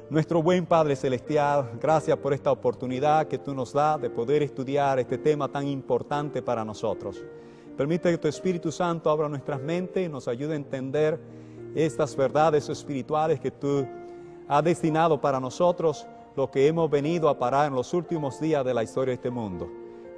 Nuestro buen Padre Celestial, gracias por esta oportunidad que tú nos das de poder estudiar este tema tan importante para nosotros. Permite que tu Espíritu Santo abra nuestras mentes y nos ayude a entender estas verdades espirituales que tú has destinado para nosotros, lo que hemos venido a parar en los últimos días de la historia de este mundo.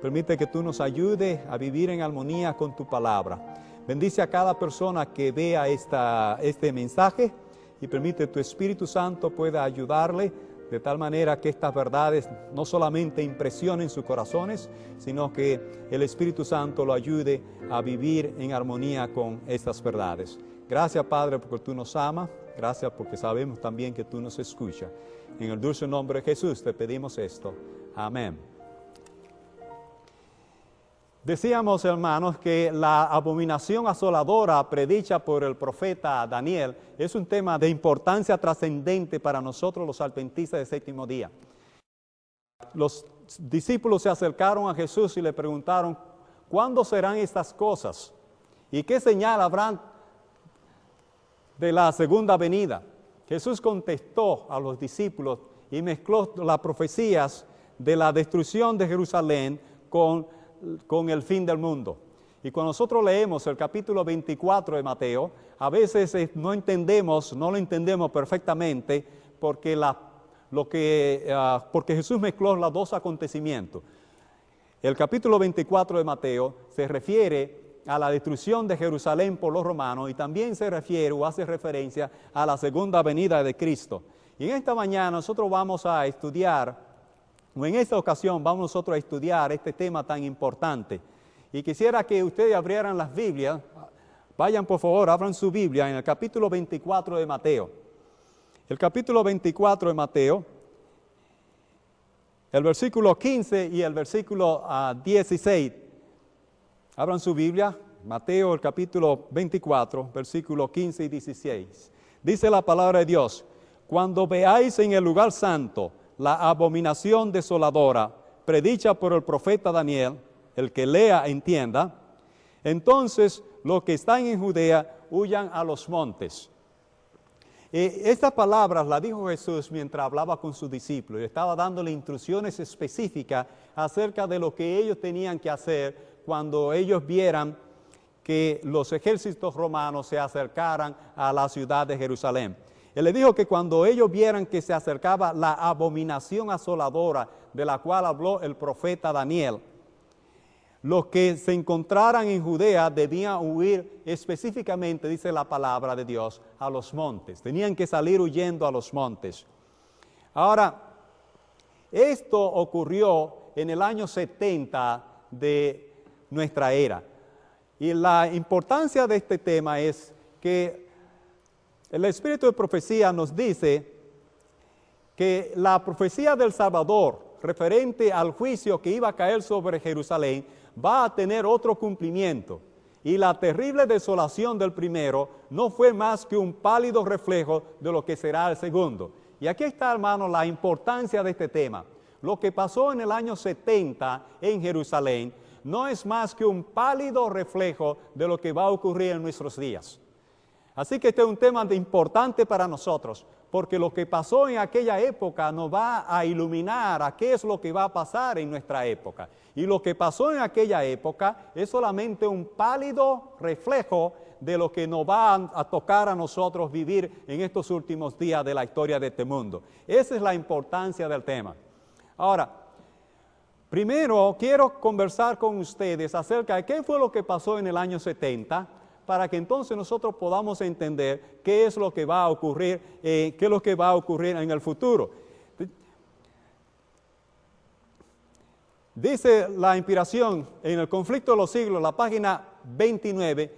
Permite que tú nos ayudes a vivir en armonía con tu palabra. Bendice a cada persona que vea este mensaje y permite que tu Espíritu Santo pueda ayudarle de tal manera que estas verdades no solamente impresionen sus corazones, sino que el Espíritu Santo lo ayude a vivir en armonía con estas verdades. Gracias, Padre, porque tú nos amas. Gracias porque sabemos también que tú nos escuchas. En el dulce nombre de Jesús te pedimos esto. Amén. Decíamos, hermanos, que la abominación asoladora predicha por el profeta Daniel es un tema de importancia trascendente para nosotros los adventistas del séptimo día. Los discípulos se acercaron a Jesús y le preguntaron, ¿cuándo serán estas cosas? ¿Y qué señal habrán de la segunda venida? Jesús contestó a los discípulos y mezcló las profecías de la destrucción de Jerusalén con el fin del mundo. Y cuando nosotros leemos el capítulo 24 de Mateo, a veces no lo entendemos perfectamente porque Jesús mezcló los dos acontecimientos. El capítulo 24 de Mateo se refiere a la destrucción de Jerusalén por los romanos y también se refiere o hace referencia a la segunda venida de Cristo. Y en esta mañana nosotros vamos a estudiar, o en esta ocasión vamos nosotros a estudiar este tema tan importante. Y quisiera que ustedes abrieran las Biblias, vayan por favor, abran su Biblia en el capítulo 24 de Mateo. El capítulo 24 de Mateo, el versículo 15 y el versículo 16. Abran su Biblia, Mateo el capítulo 24, versículo 15 y 16. Dice la palabra de Dios, cuando veáis en el lugar santo la abominación desoladora, predicha por el profeta Daniel, el que lea entienda, entonces los que están en Judea huyan a los montes. Estas palabras las dijo Jesús mientras hablaba con sus discípulos. Estaba dándole instrucciones específicas acerca de lo que ellos tenían que hacer cuando ellos vieran que los ejércitos romanos se acercaran a la ciudad de Jerusalén. Él le dijo que cuando ellos vieran que se acercaba la abominación asoladora de la cual habló el profeta Daniel, los que se encontraran en Judea debían huir específicamente, dice la palabra de Dios, a los montes. Tenían que salir huyendo a los montes. Ahora, esto ocurrió en el año 70 de nuestra era. Y la importancia de este tema es que el Espíritu de Profecía nos dice que la profecía del Salvador, referente al juicio que iba a caer sobre Jerusalén, va a tener otro cumplimiento. Y la terrible desolación del primero no fue más que un pálido reflejo de lo que será el segundo. Y aquí está, hermano, la importancia de este tema. Lo que pasó en el año 70 en Jerusalén no es más que un pálido reflejo de lo que va a ocurrir en nuestros días. Así que este es un tema importante para nosotros, porque lo que pasó en aquella época nos va a iluminar a qué es lo que va a pasar en nuestra época. Y lo que pasó en aquella época es solamente un pálido reflejo de lo que nos va a tocar a nosotros vivir en estos últimos días de la historia de este mundo. Esa es la importancia del tema. Ahora, primero quiero conversar con ustedes acerca de qué fue lo que pasó en el año 70, para que entonces nosotros podamos entender qué es lo que va a ocurrir, en el futuro. Dice la inspiración en el conflicto de los siglos, la página 29,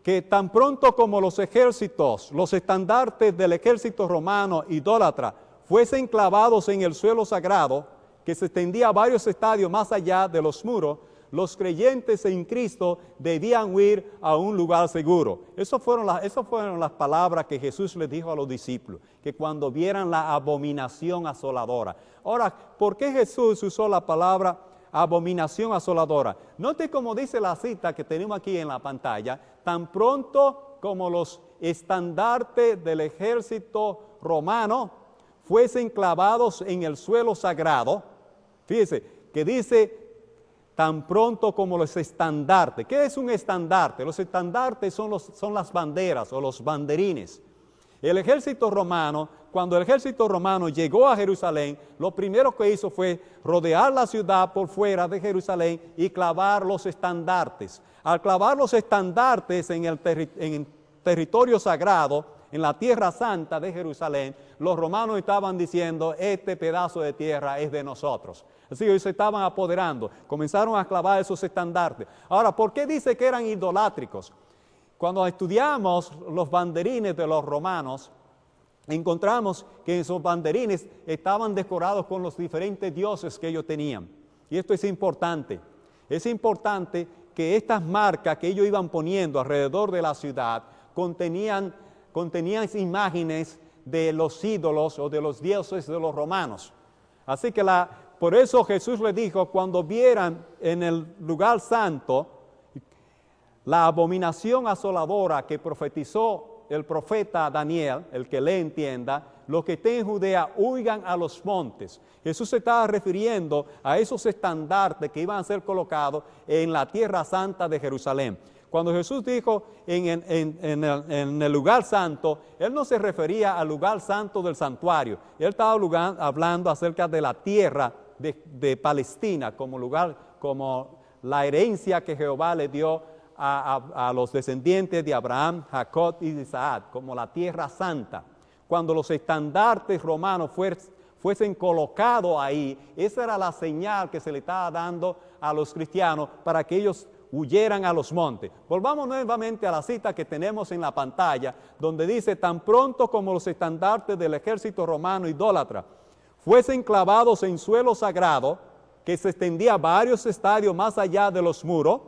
que tan pronto como los ejércitos, los estandartes del ejército romano idólatra fuesen clavados en el suelo sagrado, que se extendía a varios estadios más allá de los muros, Los creyentes en Cristo debían huir a un lugar seguro. Esas fueron las palabras que Jesús les dijo a los discípulos, que cuando vieran la abominación asoladora. Ahora, ¿por qué Jesús usó la palabra abominación asoladora? Note cómo dice la cita que tenemos aquí en la pantalla: tan pronto como los estandartes del ejército romano fuesen clavados en el suelo sagrado. Fíjese que dice tan pronto como los estandartes. ¿Qué es un estandarte? Los estandartes son las banderas o los banderines. El ejército romano, cuando el ejército romano llegó a Jerusalén, lo primero que hizo fue rodear la ciudad por fuera de Jerusalén y clavar los estandartes. Al clavar los estandartes en el territorio sagrado, en la tierra santa de Jerusalén, los romanos estaban diciendo: este pedazo de tierra es de nosotros. Así que ellos se estaban apoderando, comenzaron a clavar esos estandartes. Ahora, ¿por qué dice que eran idolátricos? Cuando estudiamos los banderines de los romanos, encontramos que esos banderines estaban decorados con los diferentes dioses que ellos tenían. Y esto es importante. Es importante que estas marcas que ellos iban poniendo alrededor de la ciudad contenían imágenes de los ídolos o de los dioses de los romanos. Así que por eso Jesús le dijo: cuando vieran en el lugar santo la abominación asoladora que profetizó el profeta Daniel, el que le entienda, los que estén en Judea huyan a los montes. Jesús se estaba refiriendo a esos estandartes que iban a ser colocados en la tierra santa de Jerusalén. Cuando Jesús dijo en el lugar santo, Él no se refería al lugar santo del santuario. Él estaba hablando acerca de la tierra de Palestina como la herencia que Jehová le dio a los descendientes de Abraham, Jacob y Isaac, como la tierra santa. Cuando los estandartes romanos fuesen colocados ahí, esa era la señal que se le estaba dando a los cristianos para que ellos huyeran a los montes. Volvamos nuevamente a la cita que tenemos en la pantalla, donde dice: tan pronto como los estandartes del ejército romano idólatra fuesen clavados en suelo sagrado, que se extendía varios estadios más allá de los muros.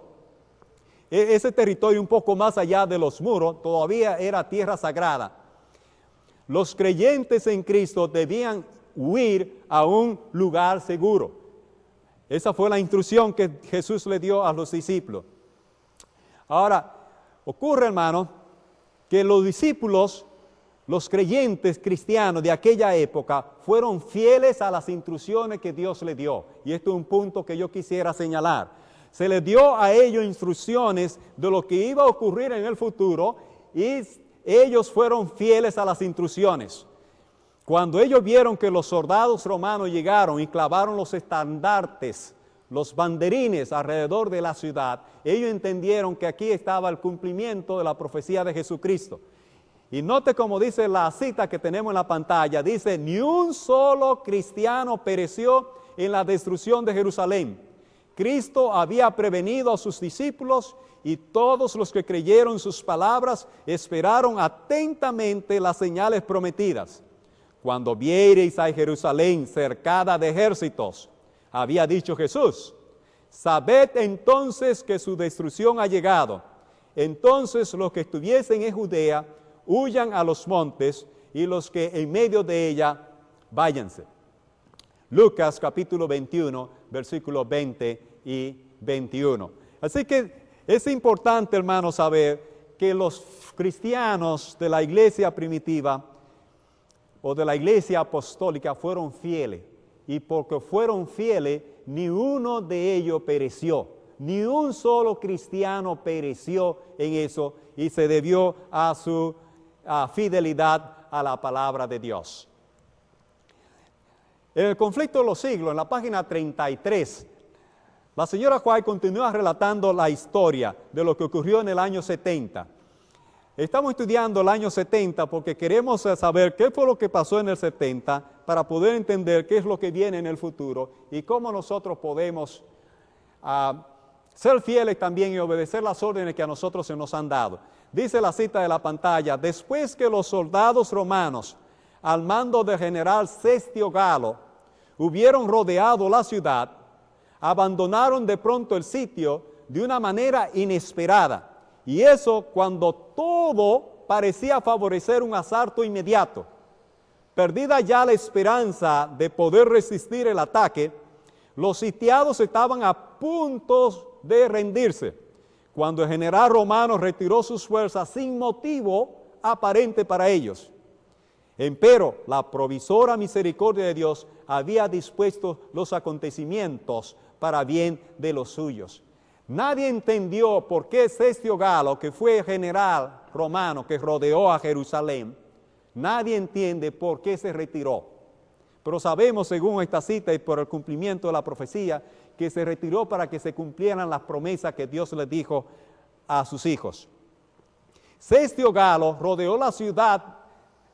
Ese territorio un poco más allá de los muros todavía era tierra sagrada. Los creyentes en Cristo debían huir a un lugar seguro. Esa fue la instrucción que Jesús le dio a los discípulos. Ahora, ocurre, hermano, que los discípulos, los creyentes cristianos de aquella época, fueron fieles a las instrucciones que Dios les dio. Y esto es un punto que yo quisiera señalar. Se les dio a ellos instrucciones de lo que iba a ocurrir en el futuro y ellos fueron fieles a las instrucciones. Cuando ellos vieron que los soldados romanos llegaron y clavaron los estandartes, los banderines alrededor de la ciudad, ellos entendieron que aquí estaba el cumplimiento de la profecía de Jesucristo. Y note como dice la cita que tenemos en la pantalla, dice: ni un solo cristiano pereció en la destrucción de Jerusalén. Cristo había prevenido a sus discípulos y todos los que creyeron sus palabras esperaron atentamente las señales prometidas. Cuando viereis a Jerusalén cercada de ejércitos, había dicho Jesús, sabed entonces que su destrucción ha llegado. Entonces los que estuviesen en Judea huyan a los montes, y los que en medio de ella váyanse. Lucas capítulo 21, versículos 20 y 21. Así que es importante, hermanos, saber que los cristianos de la iglesia primitiva o de la iglesia apostólica fueron fieles. Y porque fueron fieles, ni uno de ellos pereció. Ni un solo cristiano pereció en eso, y se debió a su fidelidad a la palabra de Dios. En el conflicto de los siglos, en la página 33, la señora White continúa relatando la historia de lo que ocurrió en el año 70. Estamos estudiando el año 70 porque queremos saber qué fue lo que pasó en el 70 para poder entender qué es lo que viene en el futuro y cómo nosotros podemos ser fieles también y obedecer las órdenes que a nosotros se nos han dado. Dice la cita de la pantalla: después que los soldados romanos, al mando del general Cestio Galo, hubieron rodeado la ciudad, abandonaron de pronto el sitio de una manera inesperada. Y eso cuando todo parecía favorecer un asalto inmediato. Perdida ya la esperanza de poder resistir el ataque, los sitiados estaban a punto de rendirse, cuando el general romano retiró sus fuerzas sin motivo aparente para ellos. Empero, la provisora misericordia de Dios había dispuesto los acontecimientos para bien de los suyos. Nadie entendió por qué Cestio Galo, que fue el general romano que rodeó a Jerusalén, nadie entiende por qué se retiró. Pero sabemos, según esta cita y por el cumplimiento de la profecía, que se retiró para que se cumplieran las promesas que Dios les dijo a sus hijos. Cestio Galo rodeó la ciudad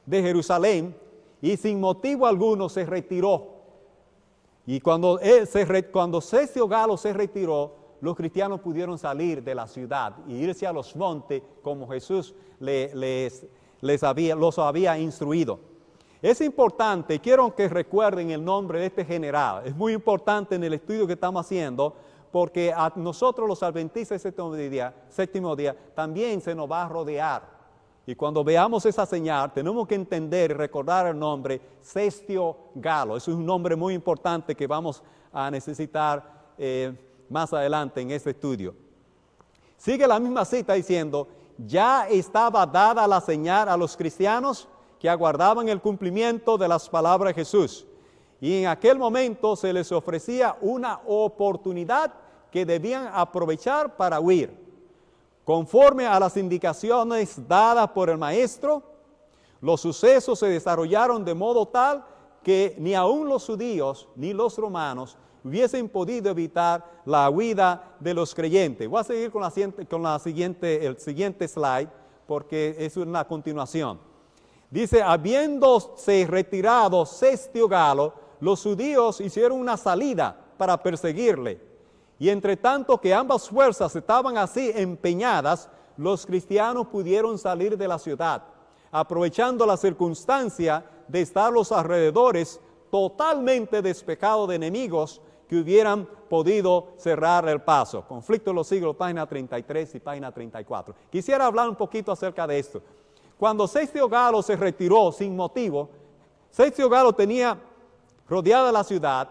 de Jerusalén y sin motivo alguno se retiró. Y cuando Cestio Galo se retiró, los cristianos pudieron salir de la ciudad y irse a los montes como Jesús los había instruido. Es importante, quiero que recuerden el nombre de este general. Es muy importante en el estudio que estamos haciendo, porque a nosotros los adventistas del séptimo día también se nos va a rodear. Y cuando veamos esa señal, tenemos que entender y recordar el nombre Cestio Galo. Eso es un nombre muy importante que vamos a necesitar más adelante en este estudio. Sigue la misma cita diciendo, ya estaba dada la señal a los cristianos que aguardaban el cumplimiento de las palabras de Jesús. Y en aquel momento se les ofrecía una oportunidad que debían aprovechar para huir. Conforme a las indicaciones dadas por el Maestro, los sucesos se desarrollaron de modo tal que ni aun los judíos ni los romanos hubiesen podido evitar la huida de los creyentes. Voy a seguir con el siguiente slide, porque es una continuación. Dice, habiéndose retirado Cestio Galo, los judíos hicieron una salida para perseguirle. Y entre tanto que ambas fuerzas estaban así empeñadas, los cristianos pudieron salir de la ciudad, aprovechando la circunstancia de estar los alrededores totalmente despejados de enemigos que hubieran podido cerrar el paso. Conflicto de los siglos, página 33 y página 34. Quisiera hablar un poquito acerca de esto. Cuando Cestio Galo se retiró sin motivo, Cestio Galo tenía rodeada la ciudad,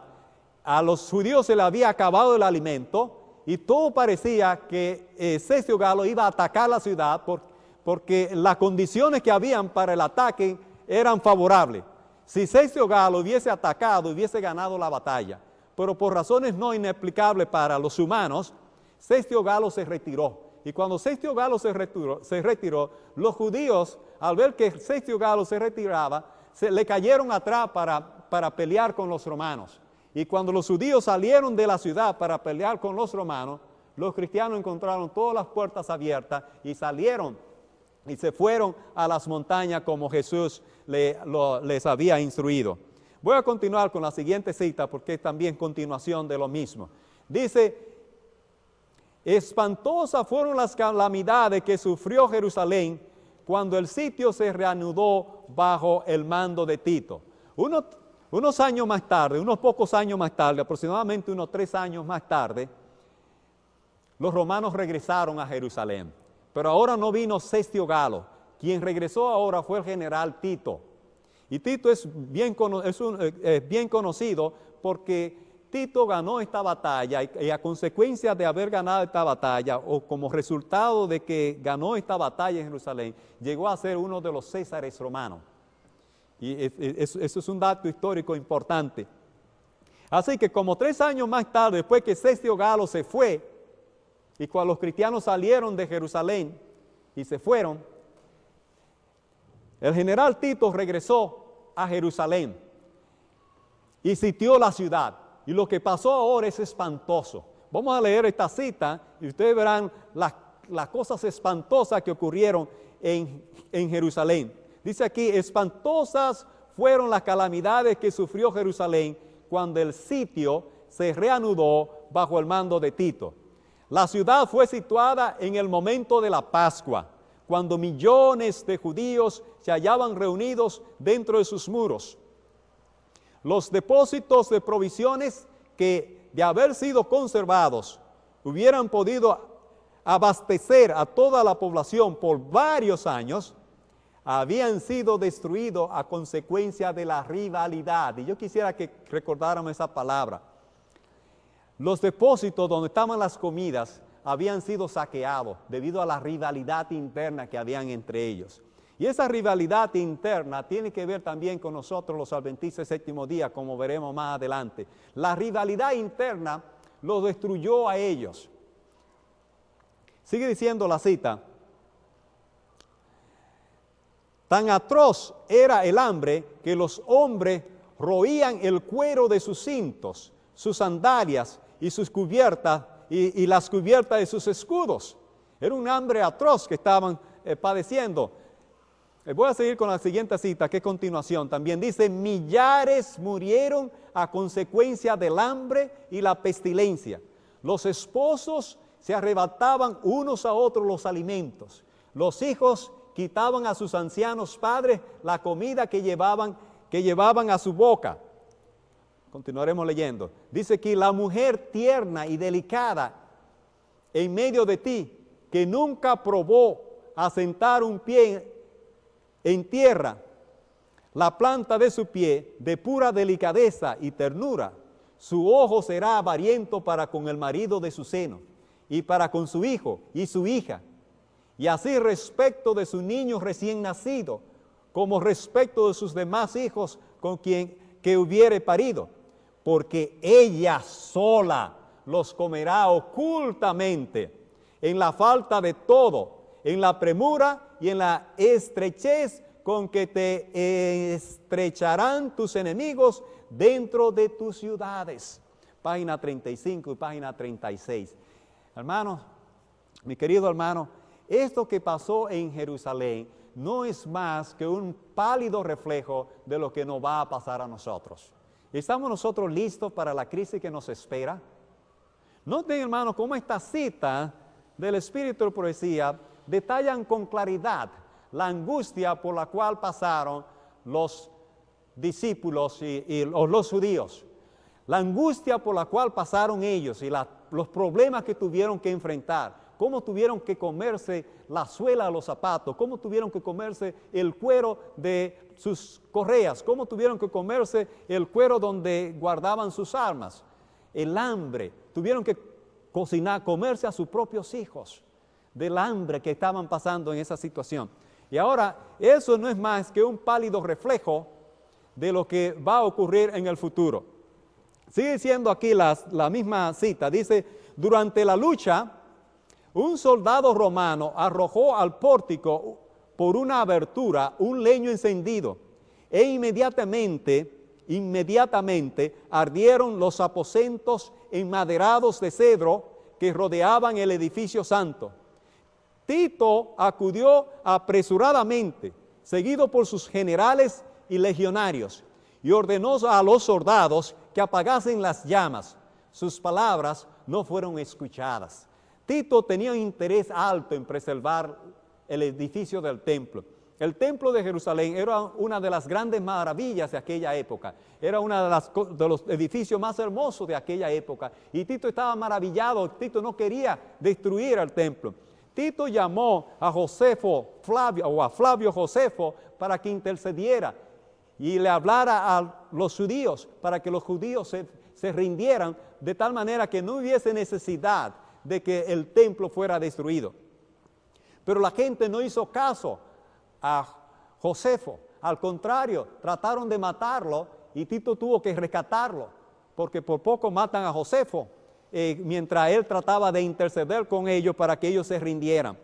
a los judíos se le había acabado el alimento y todo parecía que Cestio Galo iba a atacar la ciudad porque las condiciones que habían para el ataque eran favorables. Si Cestio Galo hubiese atacado, hubiese ganado la batalla, pero por razones no inexplicables para los humanos, Cestio Galo se retiró. Y cuando Cestio Galo se retiró, los judíos, al ver que Cestio Galo se retiraba, le cayeron atrás para pelear con los romanos. Y cuando los judíos salieron de la ciudad para pelear con los romanos, los cristianos encontraron todas las puertas abiertas y salieron y se fueron a las montañas como Jesús les había instruido. Voy a continuar con la siguiente cita porque es también continuación de lo mismo. Dice, espantosas fueron las calamidades que sufrió Jerusalén cuando el sitio se reanudó bajo el mando de Tito. Unos años más tarde, unos pocos años más tarde, aproximadamente unos 3 años más tarde, los romanos regresaron a Jerusalén. Pero ahora no vino Cestio Galo. Quien regresó ahora fue el general Tito. Y Tito es bien conocido porque Tito ganó esta batalla y a consecuencia de haber ganado esta batalla o como resultado de que ganó esta batalla en Jerusalén, llegó a ser uno de los césares romanos. Y eso es un dato histórico importante. Así que como 3 años más tarde, después que Cestio Galo se fue, y cuando los cristianos salieron de Jerusalén y se fueron, el general Tito regresó a Jerusalén y sitió la ciudad. Y lo que pasó ahora es espantoso. Vamos a leer esta cita y ustedes verán las cosas espantosas que ocurrieron en Jerusalén. Dice aquí, espantosas fueron las calamidades que sufrió Jerusalén cuando el sitio se reanudó bajo el mando de Tito. La ciudad fue situada en el momento de la Pascua, cuando millones de judíos se hallaban reunidos dentro de sus muros. Los depósitos de provisiones que de haber sido conservados, hubieran podido abastecer a toda la población por varios años, habían sido destruidos a consecuencia de la rivalidad. Y yo quisiera que recordáramos esa palabra. Los depósitos donde estaban las comidas habían sido saqueados debido a la rivalidad interna que habían entre ellos. Y esa rivalidad interna tiene que ver también con nosotros los adventistas del séptimo día, como veremos más adelante. La rivalidad interna los destruyó a ellos. Sigue diciendo la cita. Tan atroz era el hambre que los hombres roían el cuero de sus cintos, sus sandalias y sus cubiertas y las cubiertas de sus escudos. Era un hambre atroz que estaban padeciendo. Voy a seguir con la siguiente cita, que es continuación. También dice, millares murieron a consecuencia del hambre y la pestilencia. Los esposos se arrebataban unos a otros los alimentos. Los hijos quitaban a sus ancianos padres la comida que llevaban a su boca. Continuaremos leyendo. Dice que la mujer tierna y delicada en medio de ti, que nunca probó asentar un pie en tierra, la planta de su pie de pura delicadeza y ternura, su ojo será avariento para con el marido de su seno, y para con su hijo y su hija, y así respecto de su niño recién nacido, como respecto de sus demás hijos con quien que hubiere parido, porque ella sola los comerá ocultamente, en la falta de todo, en la premura y en la estrechez con que te estrecharán tus enemigos dentro de tus ciudades. Página 35 y página 36. Hermanos, mi querido hermano, esto que pasó en Jerusalén no es más que un pálido reflejo de lo que nos va a pasar a nosotros. ¿Estamos nosotros listos para la crisis que nos espera? Noten, hermanos, cómo esta cita del Espíritu de Profecía detallan con claridad la angustia por la cual pasaron los discípulos y los judíos. La angustia por la cual pasaron ellos y los problemas que tuvieron que enfrentar. Cómo tuvieron que comerse la suela de los zapatos, cómo tuvieron que comerse el cuero de sus correas, cómo tuvieron que comerse el cuero donde guardaban sus armas. El hambre, tuvieron que cocinar, comerse a sus propios hijos del hambre que estaban pasando en esa situación. Y ahora, eso no es más que un pálido reflejo de lo que va a ocurrir en el futuro. Sigue diciendo aquí la misma cita, dice, durante la lucha, un soldado romano arrojó al pórtico por una abertura un leño encendido e inmediatamente ardieron los aposentos enmaderados de cedro que rodeaban el edificio santo. Tito acudió apresuradamente, seguido por sus generales y legionarios, y ordenó a los soldados que apagasen las llamas. Sus palabras no fueron escuchadas. Tito tenía un interés alto en preservar el edificio del templo. El templo de Jerusalén era una de las grandes maravillas de aquella época. Era uno de los edificios más hermosos de aquella época. Y Tito estaba maravillado. Tito no quería destruir el templo. Tito llamó a Flavio Josefo para que intercediera y le hablara a los judíos para que los judíos se rindieran de tal manera que no hubiese necesidad de que el templo fuera destruido. Pero la gente no hizo caso a Josefo. Al contrario, trataron de matarlo y Tito tuvo que rescatarlo, porque por poco matan a Josefo, mientras él trataba de interceder con ellos para que ellos se rindieran.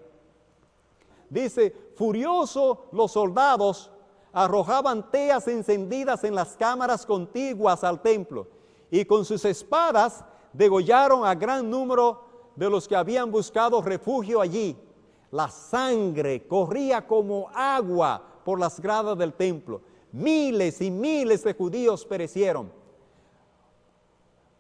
Dice, furiosos los soldados arrojaban teas encendidas en las cámaras contiguas al templo y con sus espadas degollaron a gran número de los que habían buscado refugio allí. La sangre corría como agua por las gradas del templo. Miles y miles de judíos perecieron.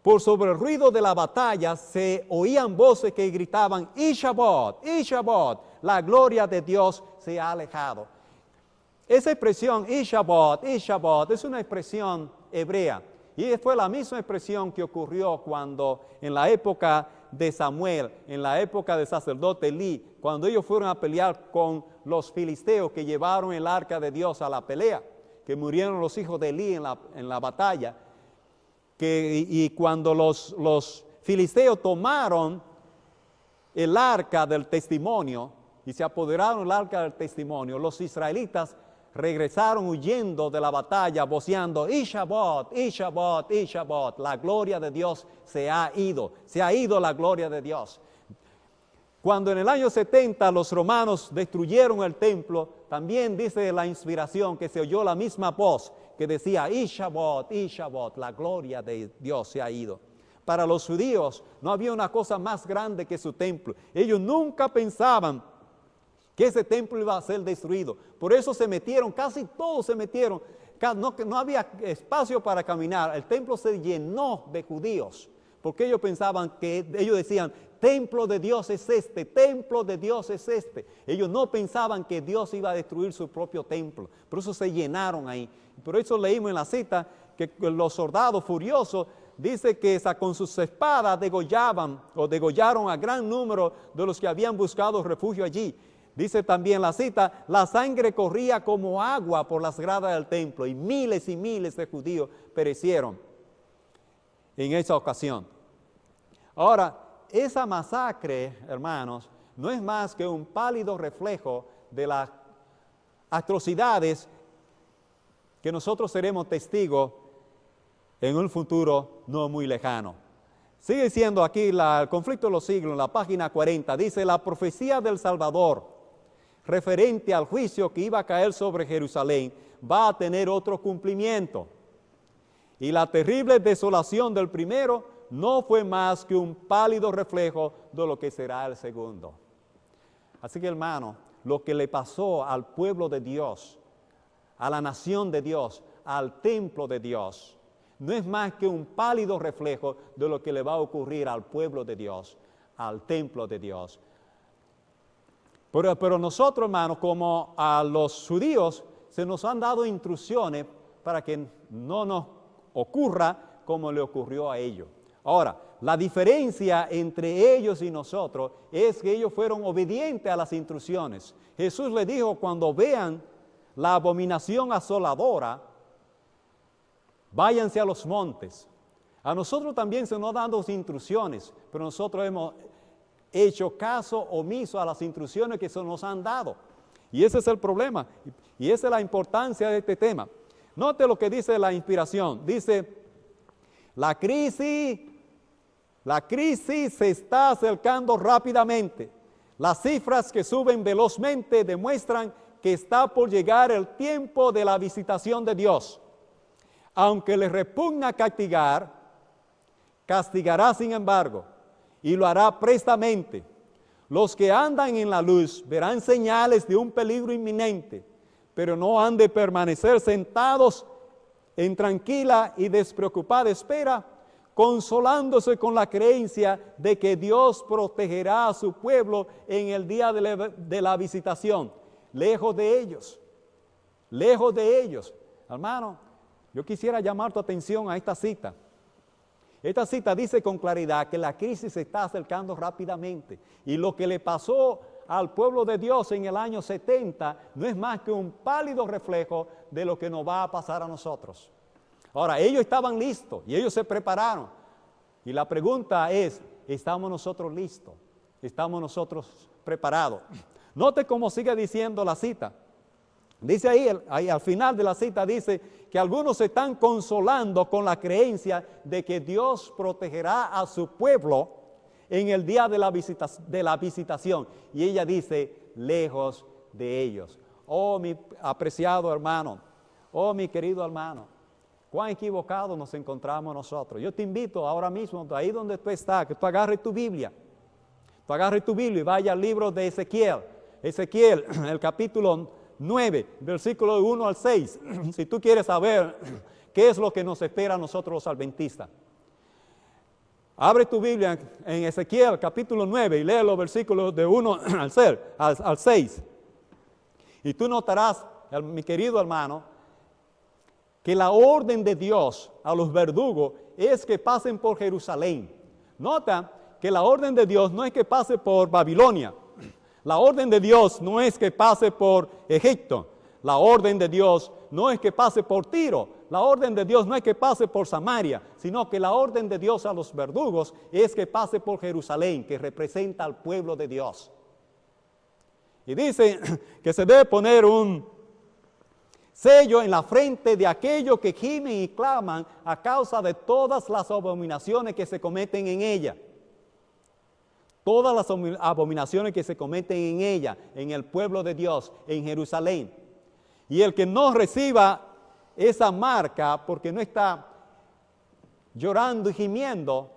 Por sobre el ruido de la batalla se oían voces que gritaban, Ishabod, Ishabod, la gloria de Dios se ha alejado. Esa expresión, Ishabod, Ishabod, es una expresión hebrea Y fue la misma expresión que ocurrió cuando en la época de Samuel, en la época del sacerdote Elí, cuando ellos fueron a pelear con los filisteos que llevaron el arca de Dios a la pelea, que murieron los hijos de Elí en la batalla, y cuando los filisteos tomaron el arca del testimonio y se apoderaron del arca del testimonio, los israelitas regresaron huyendo de la batalla, voceando, Ishabot, Ishabot, Ishabot, la gloria de Dios se ha ido la gloria de Dios. Cuando en el año 70 los romanos destruyeron el templo, también dice la inspiración que se oyó la misma voz que decía, Ishabot, Ishabot, la gloria de Dios se ha ido. Para los judíos no había una cosa más grande que su templo. Ellos nunca pensaban que ese templo iba a ser destruido. Por eso se metieron, casi todos se metieron. No había espacio para caminar. El templo se llenó de judíos, porque ellos pensaban ellos decían, templo de Dios es este, templo de Dios es este. Ellos no pensaban que Dios iba a destruir su propio templo. Por eso se llenaron ahí. Por eso leímos en la cita que los soldados furiosos dice que con sus espadas degollaron a gran número de los que habían buscado refugio allí. Dice también la cita, la sangre corría como agua por las gradas del templo y miles de judíos perecieron en esa ocasión. Ahora, esa masacre, hermanos, no es más que un pálido reflejo de las atrocidades que nosotros seremos testigos en un futuro no muy lejano. Sigue diciendo aquí el conflicto de los siglos, en la página 40, dice, la profecía del Salvador, referente al juicio que iba a caer sobre Jerusalén, va a tener otro cumplimiento. Y la terrible desolación del primero no fue más que un pálido reflejo de lo que será el segundo. Así que, hermano, lo que le pasó al pueblo de Dios, a la nación de Dios, al templo de Dios, no es más que un pálido reflejo de lo que le va a ocurrir al pueblo de Dios, al templo de Dios. Pero nosotros, hermanos, como a los judíos, se nos han dado instrucciones para que no nos ocurra como le ocurrió a ellos. Ahora, la diferencia entre ellos y nosotros es que ellos fueron obedientes a las instrucciones. Jesús les dijo, cuando vean la abominación asoladora, váyanse a los montes. A nosotros también se nos han dado instrucciones, pero nosotros hemos hecho caso omiso a las instrucciones que se nos han dado. Y ese es el problema, y esa es la importancia de este tema. Note lo que dice la inspiración. Dice, la crisis se está acercando rápidamente. Las cifras que suben velozmente demuestran que está por llegar el tiempo de la visitación de Dios. Aunque le repugna castigar, castigará sin embargo, y lo hará prestamente. Los que andan en la luz verán señales de un peligro inminente, pero no han de permanecer sentados en tranquila y despreocupada espera, consolándose con la creencia de que Dios protegerá a su pueblo en el día de la visitación. Lejos de ellos. Hermano, yo quisiera llamar tu atención a esta cita. Esta cita dice con claridad que la crisis se está acercando rápidamente. Y lo que le pasó al pueblo de Dios en el año 70 no es más que un pálido reflejo de lo que nos va a pasar a nosotros. Ahora, ellos estaban listos y ellos se prepararon. Y la pregunta es, ¿estamos nosotros listos? ¿Estamos nosotros preparados? Note cómo sigue diciendo la cita. Dice ahí al final de la cita, dice que algunos se están consolando con la creencia de que Dios protegerá a su pueblo en el día de la visitación. Y ella dice, lejos de ellos. Oh, mi apreciado hermano, oh, mi querido hermano, cuán equivocados nos encontramos nosotros. Yo te invito ahora mismo, ahí donde tú estás, que tú agarres tu Biblia. Tú agarres tu Biblia y vaya al libro de Ezequiel. Ezequiel, el capítulo 9, versículo 1 al 6, si tú quieres saber qué es lo que nos espera a nosotros los adventistas. Abre tu Biblia en Ezequiel capítulo 9 y lee los versículos de 1 al 6. Y tú notarás, mi querido hermano, que la orden de Dios a los verdugos es que pasen por Jerusalén. Nota que la orden de Dios no es que pase por Babilonia. La orden de Dios no es que pase por Egipto. La orden de Dios no es que pase por Tiro. La orden de Dios no es que pase por Samaria, sino que la orden de Dios a los verdugos es que pase por Jerusalén, que representa al pueblo de Dios. Y dice que se debe poner un sello en la frente de aquellos que gimen y claman a causa de todas las abominaciones que se cometen en ella. Todas las abominaciones que se cometen en ella, en el pueblo de Dios, en Jerusalén. Y el que no reciba esa marca, porque no está llorando y gimiendo,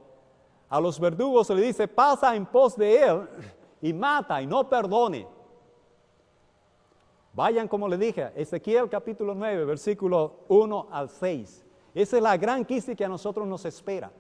a los verdugos se le dice, pasa en pos de él y mata y no perdone. Vayan, como le dije, Ezequiel capítulo 9, versículo 1 al 6. Esa es la gran crisis que a nosotros nos espera.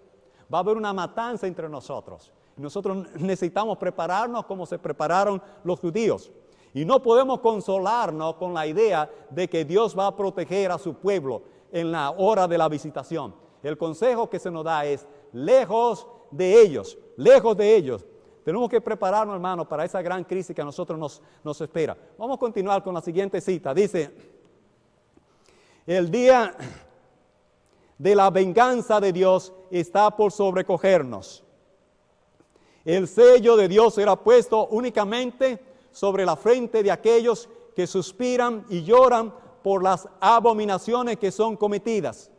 Va a haber una matanza entre nosotros. Nosotros necesitamos prepararnos como se prepararon los judíos. Y no podemos consolarnos con la idea de que Dios va a proteger a su pueblo en la hora de la visitación. El consejo que se nos da es lejos de ellos, lejos de ellos. Tenemos que prepararnos, hermanos, para esa gran crisis que a nosotros nos espera. Vamos a continuar con la siguiente cita. Dice, el día de la venganza de Dios está por sobrecogernos. El sello de Dios será puesto únicamente sobre la frente de aquellos que suspiran y lloran por las abominaciones que son cometidas.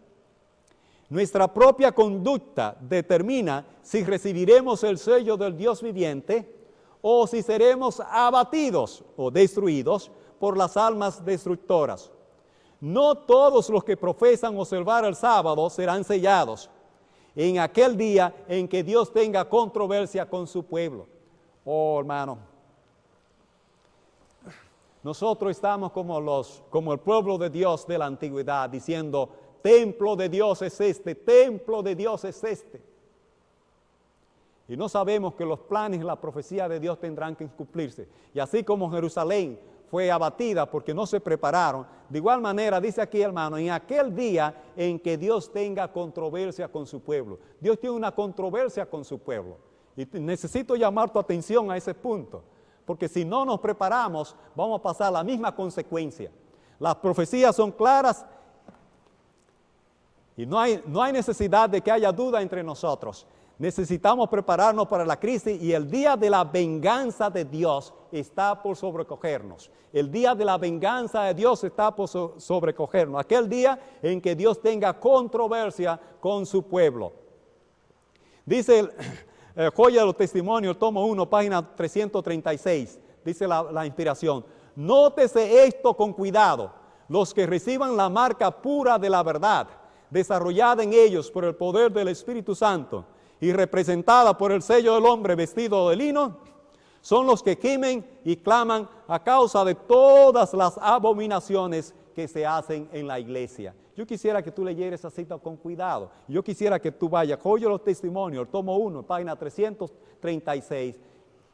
Nuestra propia conducta determina si recibiremos el sello del Dios viviente o si seremos abatidos o destruidos por las almas destructoras. No todos los que profesan observar el sábado serán sellados en aquel día en que Dios tenga controversia con su pueblo. Oh, hermano, nosotros estamos como el pueblo de Dios de la antigüedad, diciendo, templo de Dios es este, templo de Dios es este. Y no sabemos que los planes y la profecía de Dios tendrán que cumplirse. Y así como Jerusalén fue abatida porque no se prepararon, de igual manera, dice aquí, hermano, en aquel día en que Dios tenga controversia con su pueblo. Dios tiene una controversia con su pueblo. Y necesito llamar tu atención a ese punto, porque si no nos preparamos, vamos a pasar la misma consecuencia. Las profecías son claras y no hay necesidad de que haya duda entre nosotros. Necesitamos prepararnos para la crisis y el día de la venganza de Dios está por sobrecogernos. El día de la venganza de Dios está por sobrecogernos. Aquel día en que Dios tenga controversia con su pueblo. Dice Joya de los Testimonios, tomo 1, página 336. Dice la inspiración. Nótese esto con cuidado. Los que reciban la marca pura de la verdad, desarrollada en ellos por el poder del Espíritu Santo, y representada por el sello del hombre vestido de lino, son los que gimen y claman a causa de todas las abominaciones que se hacen en la iglesia. Yo quisiera que tú leyeras esa cita con cuidado. Yo quisiera que tú vayas, Joya de los Testimonios, tomo 1, página 336,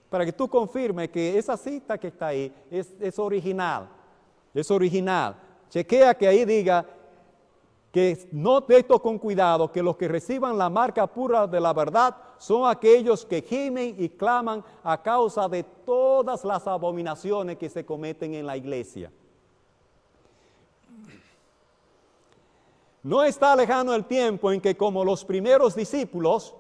para que tú confirmes que esa cita que está ahí es original. Es original. Chequea que ahí diga que note esto con cuidado, que los que reciban la marca pura de la verdad son aquellos que gimen y claman a causa de todas las abominaciones que se cometen en la iglesia. No está lejano el tiempo en que como los primeros discípulos,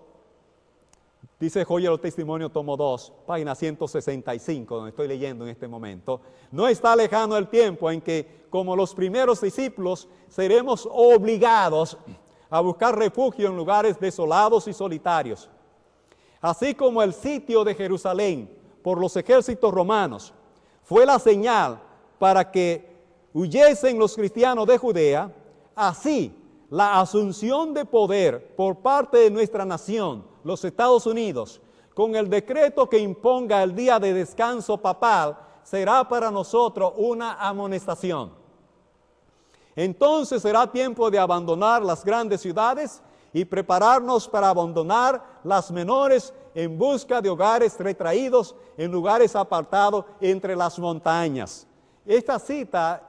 dice Joya de los Testimonios, tomo 2, página 165, donde estoy leyendo en este momento. No está lejano el tiempo en que, como los primeros discípulos, seremos obligados a buscar refugio en lugares desolados y solitarios. Así como el sitio de Jerusalén por los ejércitos romanos fue la señal para que huyesen los cristianos de Judea, así la asunción de poder por parte de nuestra nación, los Estados Unidos, con el decreto que imponga el día de descanso papal, será para nosotros una amonestación. Entonces será tiempo de abandonar las grandes ciudades y prepararnos para abandonar las menores en busca de hogares retraídos en lugares apartados entre las montañas. Esta cita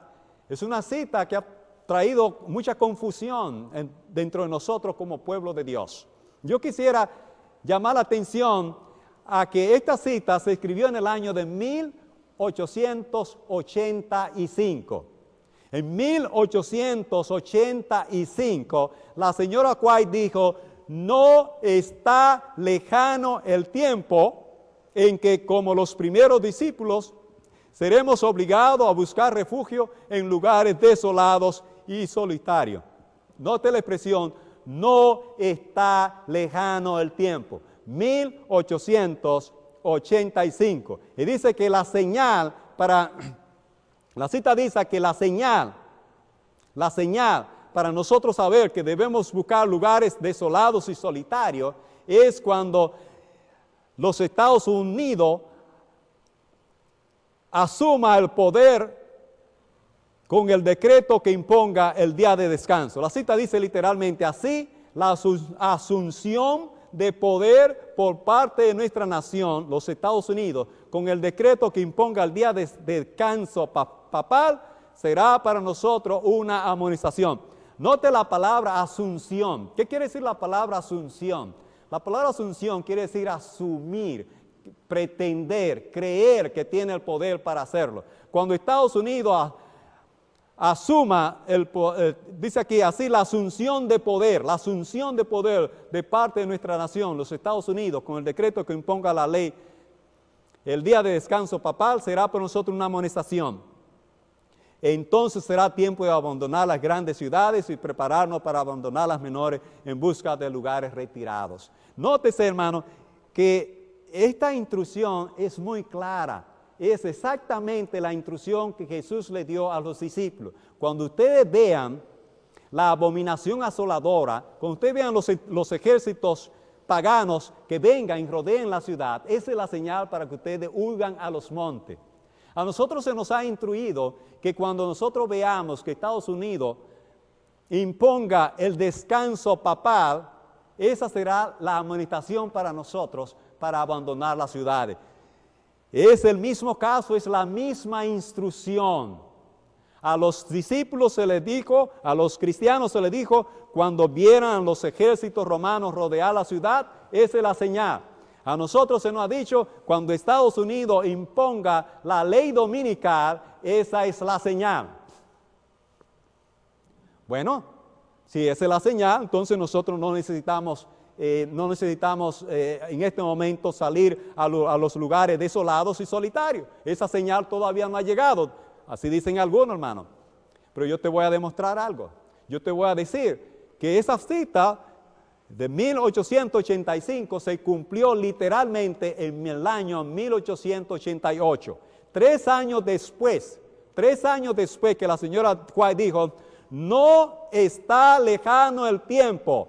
es una cita que traído mucha confusión dentro de nosotros como pueblo de Dios. Yo quisiera llamar la atención a que esta cita se escribió en el año de 1885. En 1885, la señora White dijo, no está lejano el tiempo en que, como los primeros discípulos, seremos obligados a buscar refugio en lugares desolados y solitarios. Note la expresión, no está lejano el tiempo. 1885. Y dice que la señal la cita dice que la señal para nosotros saber que debemos buscar lugares desolados y solitarios es cuando los Estados Unidos asuma el poder con el decreto que imponga el día de descanso. La cita dice literalmente así, la asunción de poder por parte de nuestra nación, los Estados Unidos, con el decreto que imponga el día de descanso papal, será para nosotros una amonestación. Note la palabra asunción. ¿Qué quiere decir la palabra asunción? La palabra asunción quiere decir asumir, pretender, creer que tiene el poder para hacerlo. Cuando Estados Unidos asuma, dice aquí así, la asunción de poder de parte de nuestra nación, los Estados Unidos, con el decreto que imponga la ley, el día de descanso papal será para nosotros una amonestación. Entonces será tiempo de abandonar las grandes ciudades y prepararnos para abandonar las menores en busca de lugares retirados. Nótese, hermano, que esta instrucción es muy clara. Es exactamente la instrucción que Jesús le dio a los discípulos. Cuando ustedes vean la abominación asoladora, cuando ustedes vean los ejércitos paganos que vengan y rodeen la ciudad, esa es la señal para que ustedes huyan a los montes. A nosotros se nos ha instruido que cuando nosotros veamos que Estados Unidos imponga el descanso papal, esa será la amonestación para nosotros para abandonar las ciudades. Es el mismo caso, es la misma instrucción. A los discípulos se les dijo, a los cristianos se les dijo, cuando vieran los ejércitos romanos rodear la ciudad, esa es la señal. A nosotros se nos ha dicho, cuando Estados Unidos imponga la ley dominical, esa es la señal. Bueno, si esa es la señal, entonces nosotros no necesitamos en este momento salir a los lugares desolados y solitarios. Esa señal todavía no ha llegado, así dicen algunos, hermanos. Pero yo te voy a demostrar algo. Yo te voy a decir que esa cita de 1885 se cumplió literalmente en el año 1888. 3 años después que la señora White dijo, no está lejano el tiempo.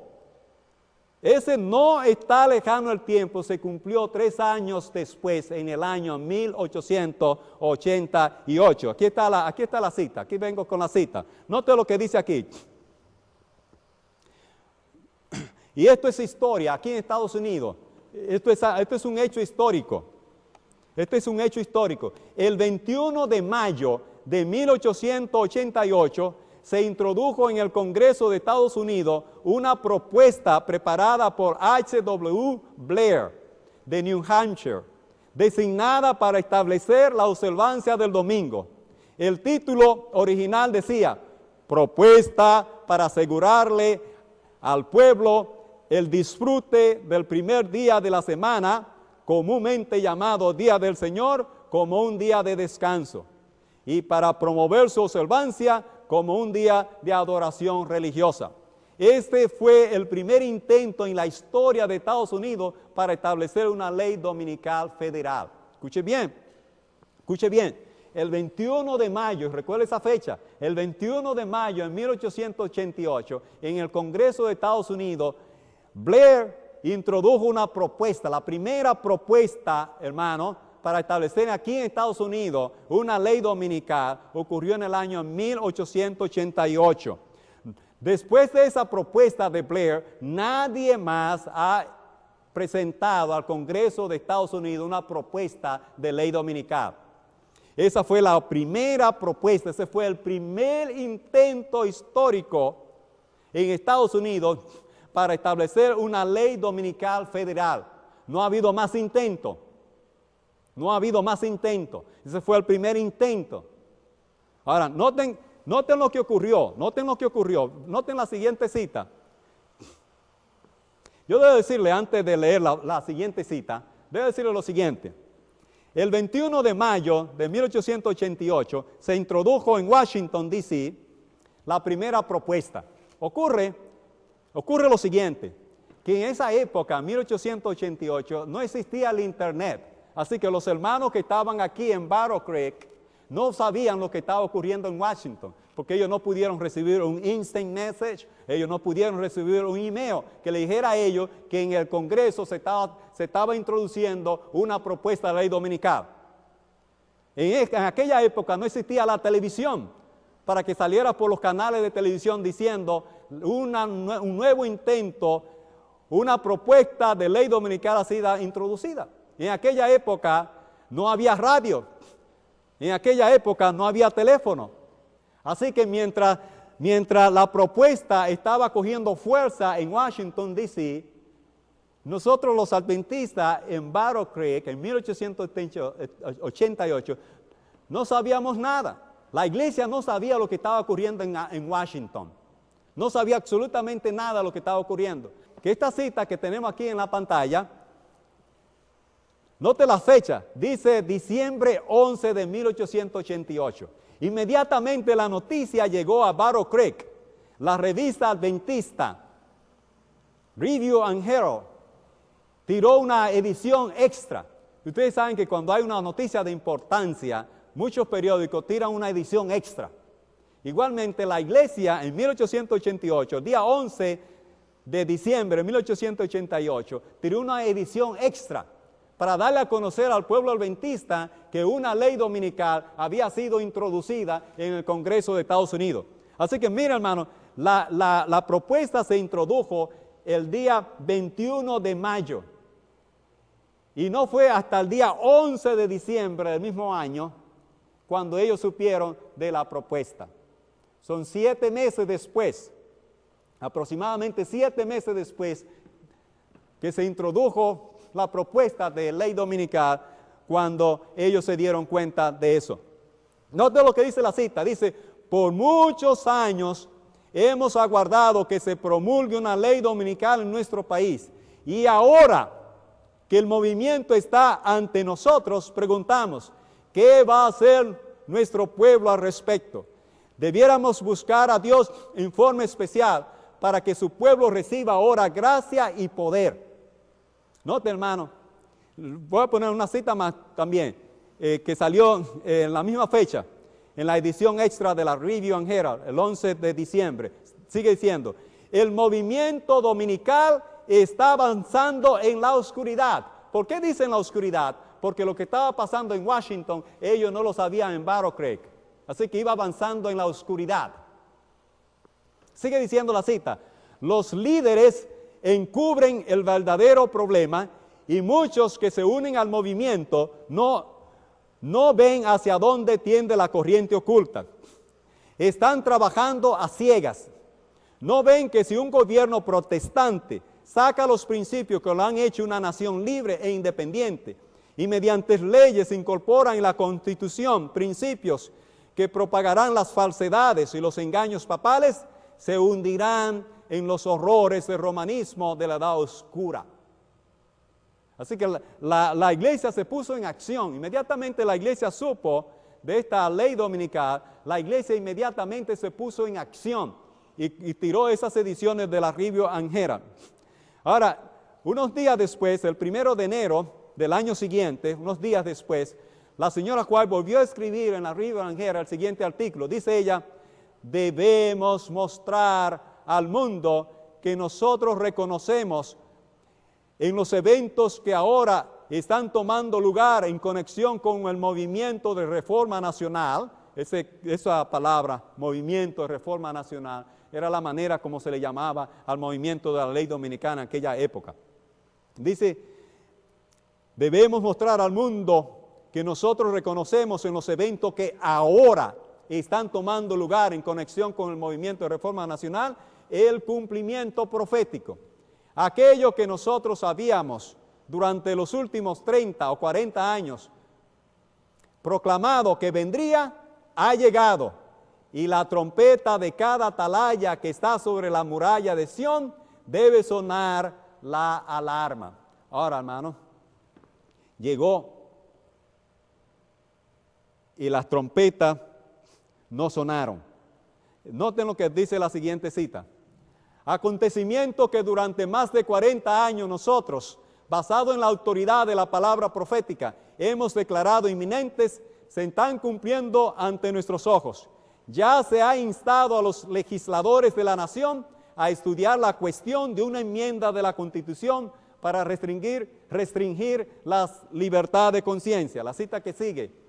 Ese no está lejano el tiempo se cumplió 3 años después, en el año 1888. Aquí está la cita, aquí vengo con la cita. Note lo que dice aquí. Y esto es historia, aquí en Estados Unidos. Esto es un hecho histórico. Esto es un hecho histórico. El 21 de mayo de 1888 se introdujo en el Congreso de Estados Unidos una propuesta preparada por H.W. Blair de New Hampshire, designada para establecer la observancia del domingo. El título original decía, propuesta para asegurarle al pueblo el disfrute del primer día de la semana, comúnmente llamado Día del Señor, como un día de descanso, y para promover su observancia como un día de adoración religiosa. Este fue el primer intento en la historia de Estados Unidos para establecer una ley dominical federal. Escuche bien, el 21 de mayo, recuerde esa fecha, el 21 de mayo de 1888, en el Congreso de Estados Unidos, Blair introdujo una propuesta, la primera propuesta, hermano, para establecer aquí en Estados Unidos una ley dominical, ocurrió en el año 1888. Después de esa propuesta de Blair, nadie más ha presentado al Congreso de Estados Unidos una propuesta de ley dominical. Esa fue la primera propuesta, ese fue el primer intento histórico en Estados Unidos para establecer una ley dominical federal. No ha habido más intento. No ha habido más intento. Ese fue el primer intento. Ahora, noten lo que ocurrió. Noten la siguiente cita. Yo debo decirle, antes de leer la siguiente cita, debo decirle lo siguiente. El 21 de mayo de 1888 se introdujo en Washington, D.C., la primera propuesta. Ocurre lo siguiente, que en esa época, 1888, no existía el Internet. Así que los hermanos que estaban aquí en Battle Creek no sabían lo que estaba ocurriendo en Washington, porque ellos no pudieron recibir un instant message, ellos no pudieron recibir un email que le dijera a ellos que en el Congreso se estaba introduciendo una propuesta de ley dominical. En aquella época no existía la televisión para que saliera por los canales de televisión diciendo un nuevo intento, una propuesta de ley dominical ha sido introducida. En aquella época no había radio, en aquella época no había teléfono. Así que mientras la propuesta estaba cogiendo fuerza en Washington, D.C., nosotros los adventistas en Battle Creek, en 1888, no sabíamos nada. La iglesia no sabía lo que estaba ocurriendo en Washington. No sabía absolutamente nada de lo que estaba ocurriendo. Que esta cita que tenemos aquí en la pantalla, note la fecha, dice diciembre 11 de 1888. Inmediatamente la noticia llegó a Battle Creek. La revista adventista, Review and Herald, tiró una edición extra. Ustedes saben que cuando hay una noticia de importancia, muchos periódicos tiran una edición extra. Igualmente la iglesia en 1888, día 11 de diciembre de 1888, tiró una edición extra para darle a conocer al pueblo adventista que una ley dominical había sido introducida en el Congreso de Estados Unidos. Así que mira, hermano, la propuesta se introdujo el día 21 de mayo y no fue hasta el día 11 de diciembre del mismo año cuando ellos supieron de la propuesta. Son 7 meses después, aproximadamente 7 meses después, que se introdujo la propuesta de ley dominical cuando ellos se dieron cuenta de eso. Note lo que dice la cita, dice, por muchos años hemos aguardado que se promulgue una ley dominical en nuestro país y ahora que el movimiento está ante nosotros, preguntamos, ¿qué va a hacer nuestro pueblo al respecto? Debiéramos buscar a Dios en forma especial para que su pueblo reciba ahora gracia y poder. Note, hermano, voy a poner una cita más también, que salió en la misma fecha, en la edición extra de la Review and Herald, el 11 de diciembre. Sigue diciendo, el movimiento dominical está avanzando en la oscuridad. ¿Por qué dicen la oscuridad? Porque lo que estaba pasando en Washington, ellos no lo sabían en Battle Creek. Así que iba avanzando en la oscuridad. Sigue diciendo la cita, los líderes encubren el verdadero problema y muchos que se unen al movimiento no ven hacia dónde tiende la corriente oculta. Están trabajando a ciegas. No ven que si un gobierno protestante saca los principios que lo han hecho una nación libre e independiente y mediante leyes incorporan en la Constitución principios que propagarán las falsedades y los engaños papales, se hundirán en los horrores del romanismo de la Edad Oscura. Así que la iglesia se puso en acción. Inmediatamente la iglesia supo de esta ley dominical, la iglesia inmediatamente se puso en acción y tiró esas ediciones de la Review and Herald. Ahora, unos días después, el 1 de enero del año siguiente, unos días después, la señora White volvió a escribir en la Review and Herald el siguiente artículo. Dice ella, debemos mostrar al mundo que nosotros reconocemos en los eventos que ahora están tomando lugar en conexión con el movimiento de reforma nacional. Esa palabra, movimiento de reforma nacional, era la manera como se le llamaba al movimiento de la ley dominicana en aquella época. Dice, debemos mostrar al mundo que nosotros reconocemos en los eventos que ahora están tomando lugar en conexión con el movimiento de reforma nacional, el cumplimiento profético. Aquello que nosotros sabíamos durante los últimos 30 o 40 años, proclamado que vendría, ha llegado. Y la trompeta de cada atalaya que está sobre la muralla de Sión debe sonar la alarma. Ahora, hermano, llegó y las trompetas no sonaron. Noten lo que dice la siguiente cita. Acontecimiento que durante más de 40 años nosotros, basado en la autoridad de la palabra profética, hemos declarado inminentes, se están cumpliendo ante nuestros ojos. Ya se ha instado a los legisladores de la nación a estudiar la cuestión de una enmienda de la Constitución para restringir la libertad de conciencia. La cita que sigue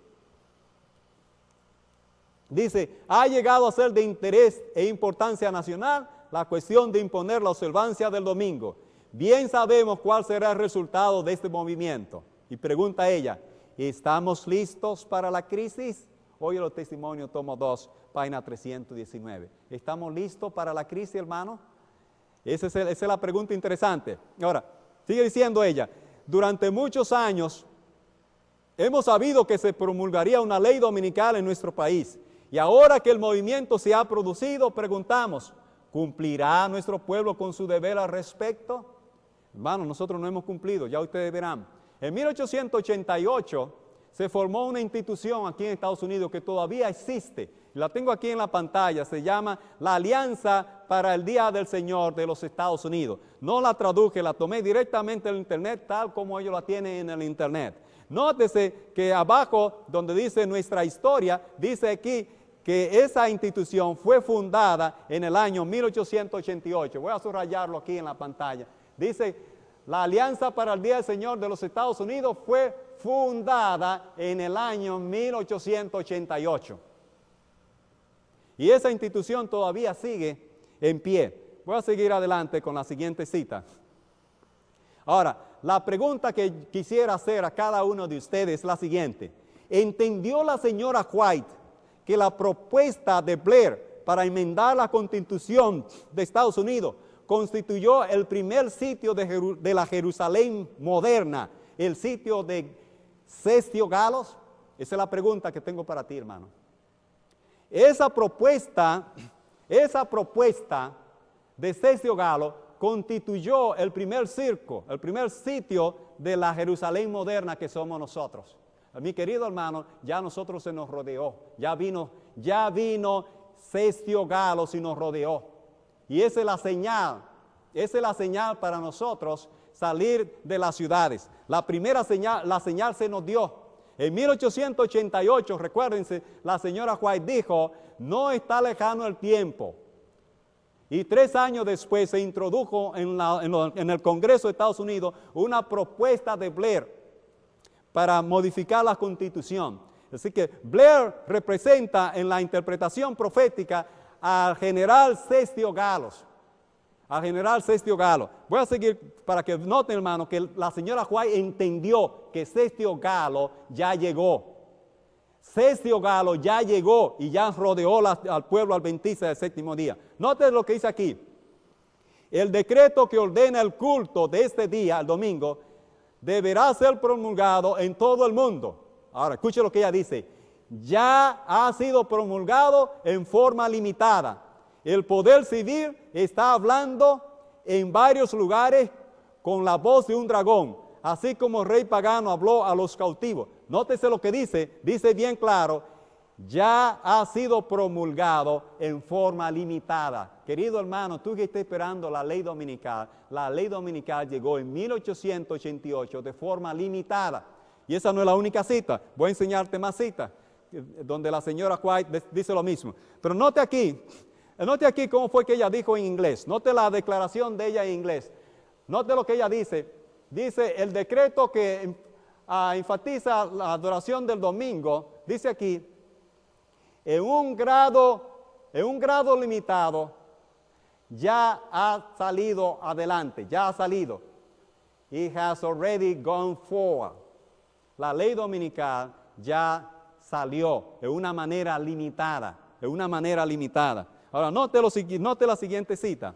dice, ha llegado a ser de interés e importancia nacional la cuestión de imponer la observancia del domingo. Bien sabemos cuál será el resultado de este movimiento. Y pregunta ella, ¿estamos listos para la crisis? Oye los testimonios, tomo 2, página 319. ¿Estamos listos para la crisis, hermano? Esa es la pregunta interesante. Ahora, sigue diciendo ella, durante muchos años hemos sabido que se promulgaría una ley dominical en nuestro país. Y ahora que el movimiento se ha producido, preguntamos, ¿cumplirá nuestro pueblo con su deber al respecto? Hermano, nosotros no hemos cumplido, ya ustedes verán. En 1888 se formó una institución aquí en Estados Unidos que todavía existe. La tengo aquí en la pantalla, se llama la Alianza para el Día del Señor de los Estados Unidos. No la traduje, la tomé directamente del internet tal como ellos la tienen en el internet. Nótese que abajo donde dice nuestra historia, dice aquí que esa institución fue fundada en el año 1888. Voy a subrayarlo aquí en la pantalla. Dice, la Alianza para el Día del Señor de los Estados Unidos fue fundada en el año 1888. Y esa institución todavía sigue en pie. Voy a seguir adelante con la siguiente cita. Ahora, la pregunta que quisiera hacer a cada uno de ustedes es la siguiente. ¿Entendió la señora White que la propuesta de Blair para enmendar la Constitución de Estados Unidos constituyó el primer sitio de la Jerusalén moderna, el sitio de Cestio Galos? Esa es la pregunta que tengo para ti, hermano. Esa propuesta de Cestio Galo constituyó el primer sitio de la Jerusalén moderna que somos nosotros. Mi querido hermano, ya nosotros se nos rodeó, ya vino Cestio Galo y nos rodeó. Y esa es la señal para nosotros salir de las ciudades. La primera señal, la señal se nos dio. En 1888, recuérdense, la señora White dijo, no está lejano el tiempo. Y 3 años después se introdujo en el Congreso de Estados Unidos una propuesta de Blair para modificar la Constitución. Así que Blair representa en la interpretación profética al general Cestio Galo. Voy a seguir para que noten, hermano, que la señora White entendió que Cestio Galo ya llegó. Cestio Galo ya llegó y ya rodeó al pueblo adventista del séptimo día. Noten lo que dice aquí. El decreto que ordena el culto de este día, el domingo, deberá ser promulgado en todo el mundo. Ahora, escuche lo que ella dice. Ya ha sido promulgado en forma limitada. El poder civil está hablando en varios lugares con la voz de un dragón, así como el rey pagano habló a los cautivos. Nótese lo que dice bien claro, ya ha sido promulgado en forma limitada. Querido hermano, tú que estás esperando la ley dominical llegó en 1888 de forma limitada. Y esa no es la única cita, voy a enseñarte más citas, donde la señora White dice lo mismo. Pero note aquí cómo fue que ella dijo en inglés. Note la declaración de ella en inglés. Note lo que ella dice. Dice, el decreto que enfatiza la adoración del domingo, dice aquí, en un grado limitado, ya ha salido adelante, ya ha salido. It has already gone forward. la ley dominical ya salió de una manera limitada, Ahora, note la siguiente cita.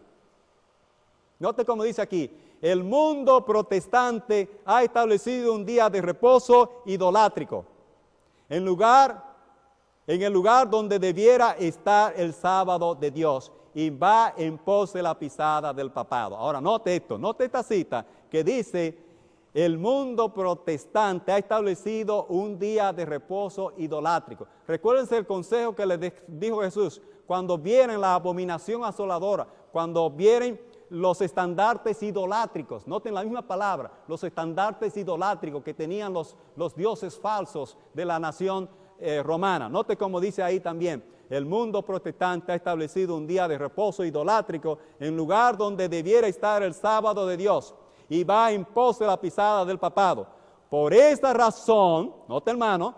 Note cómo dice aquí, el mundo protestante ha establecido un día de reposo idolátrico, en el lugar donde debiera estar el sábado de Dios, y va en pos de la pisada del papado. Ahora, note esto, note esta cita que dice, el mundo protestante ha establecido un día de reposo idolátrico. Recuérdense el consejo que les dijo Jesús, cuando vienen la abominación asoladora, cuando vienen los estandartes idolátricos, noten la misma palabra, los estandartes idolátricos que tenían los dioses falsos de la nación romana. Note cómo dice ahí también, el mundo protestante ha establecido un día de reposo idolátrico en lugar donde debiera estar el sábado de Dios, y va en pos de la pisada del papado. Por esta razón, note hermano,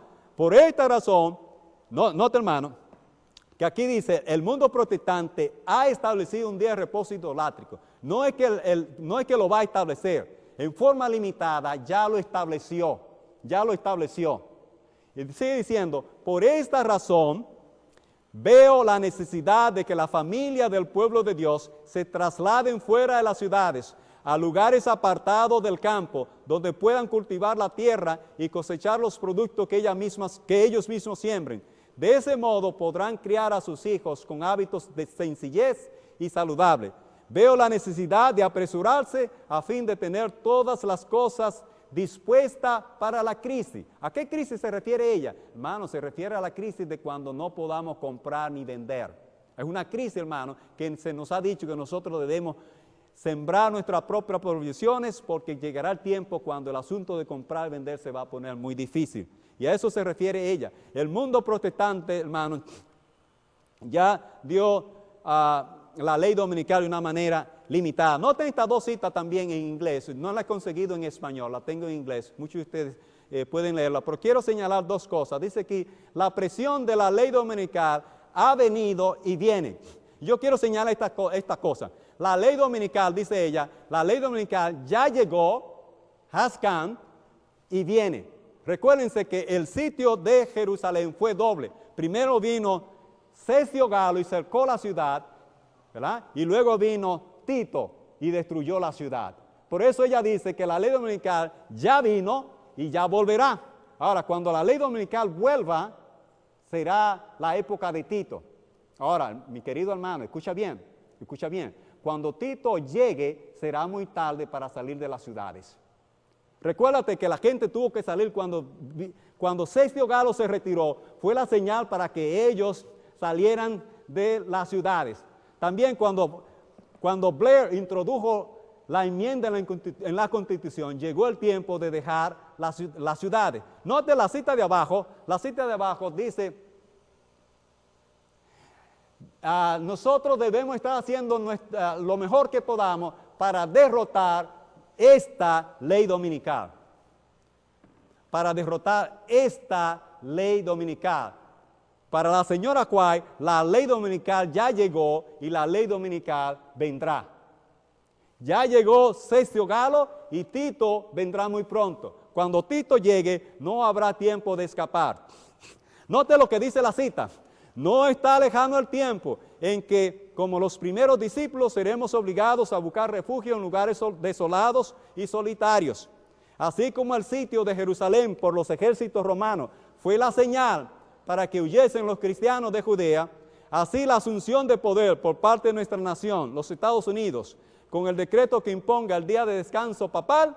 que aquí dice, el mundo protestante ha establecido un día de reposo idolátrico. No es que lo va a establecer, en forma limitada ya lo estableció. Y sigue diciendo, por esta razón, veo la necesidad de que la familia del pueblo de Dios se trasladen fuera de las ciudades, a lugares apartados del campo, donde puedan cultivar la tierra y cosechar los productos que ellos mismos siembren. De ese modo podrán criar a sus hijos con hábitos de sencillez y saludable. Veo la necesidad de apresurarse a fin de tener todas las cosas dispuestas para la crisis. ¿A qué crisis se refiere ella? Hermano, se refiere a la crisis de cuando no podamos comprar ni vender. Es una crisis, hermano, que se nos ha dicho que nosotros debemos sembrar nuestras propias provisiones, porque llegará el tiempo cuando el asunto de comprar y vender se va a poner muy difícil. Y a eso se refiere ella. El mundo protestante, hermano, ya dio la ley dominical de una manera limitada. Noten estas dos citas también en inglés. No la he conseguido en español, la tengo en inglés. Muchos de ustedes pueden leerla, pero quiero señalar dos cosas. Dice aquí, la presión de la ley dominical ha venido y viene. Yo quiero señalar esta cosa. La ley dominical, dice ella, la ley dominical ya llegó, has come, y viene. Recuérdense que el sitio de Jerusalén fue doble. Primero vino Cesio Galo y cercó la ciudad, ¿verdad? Y luego vino Tito y destruyó la ciudad. Por eso ella dice que la ley dominical ya vino y ya volverá. Ahora, cuando la ley dominical vuelva, será la época de Tito. Ahora, mi querido hermano, escucha bien. Cuando Tito llegue, será muy tarde para salir de las ciudades. Recuérdate que la gente tuvo que salir cuando Cesio Galo se retiró, fue la señal para que ellos salieran de las ciudades. También cuando Blair introdujo la enmienda en la Constitución, llegó el tiempo de dejar las ciudades. Note la cita de abajo dice, nosotros debemos estar haciendo lo mejor que podamos para derrotar esta ley dominical. Para la señora White, la ley dominical ya llegó y la ley dominical vendrá. Ya llegó Cesio Galo y Tito vendrá muy pronto. Cuando Tito llegue, no habrá tiempo de escapar. Note lo que dice la cita. No está lejano el tiempo en que, como los primeros discípulos, seremos obligados a buscar refugio en lugares desolados y solitarios. Así como el sitio de Jerusalén por los ejércitos romanos fue la señal para que huyesen los cristianos de Judea, así la asunción de poder por parte de nuestra nación, los Estados Unidos, con el decreto que imponga el día de descanso papal,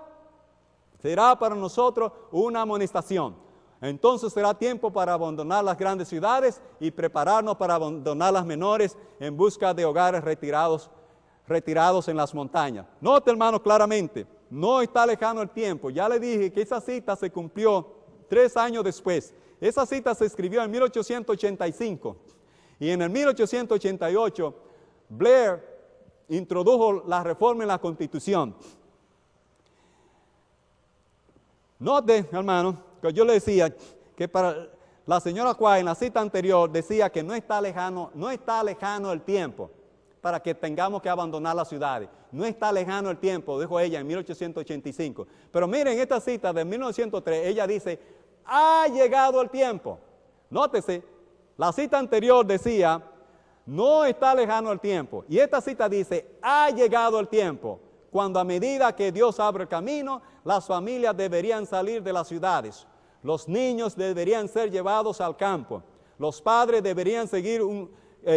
será para nosotros una amonestación. Entonces será tiempo para abandonar las grandes ciudades y prepararnos para abandonar las menores en busca de hogares retirados en las montañas. Note, hermano, claramente, no está lejano el tiempo. Ya le dije que esa cita se cumplió 3 años después. Esa cita se escribió en 1885 y en el 1888 Blair introdujo la reforma en la Constitución. Note, hermano, que yo le decía que para la señora White en la cita anterior decía que no está lejano el tiempo para que tengamos que abandonar las ciudades. No está lejano el tiempo, dijo ella en 1885. Pero miren esta cita de 1903, ella dice, ha llegado el tiempo. Nótese, la cita anterior decía, no está lejano el tiempo. Y esta cita dice, ha llegado el tiempo, cuando a medida que Dios abre el camino, las familias deberían salir de las ciudades. Los niños deberían ser llevados al campo. Los padres deberían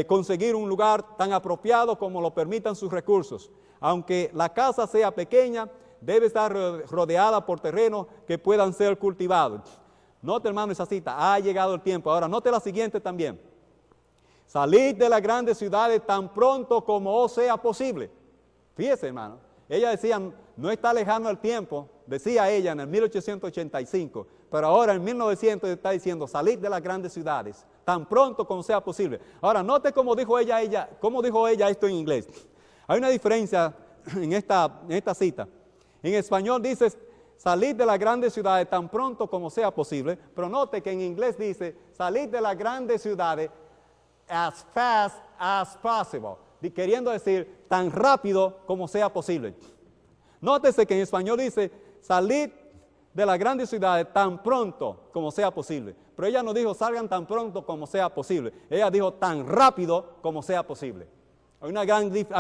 conseguir un lugar tan apropiado como lo permitan sus recursos. Aunque la casa sea pequeña, debe estar rodeada por terrenos que puedan ser cultivados. Note, hermano, esa cita, ha llegado el tiempo. Ahora, note la siguiente también. Salid de las grandes ciudades tan pronto como os sea posible. Fíjese, hermano, ella decía, no está lejano el tiempo, decía ella en el 1885, pero ahora en 1900 está diciendo, salid de las grandes ciudades tan pronto como sea posible. Ahora, note cómo dijo ella esto en inglés. Hay una diferencia en esta cita. En español dice, salid de las grandes ciudades tan pronto como sea posible, pero note que en inglés dice, salid de las grandes ciudades as fast as possible, queriendo decir tan rápido como sea posible. Nótese que en español dice, salid de las grandes ciudades tan pronto como sea posible. Pero ella no dijo, salgan tan pronto como sea posible. Ella dijo, tan rápido como sea posible. Hay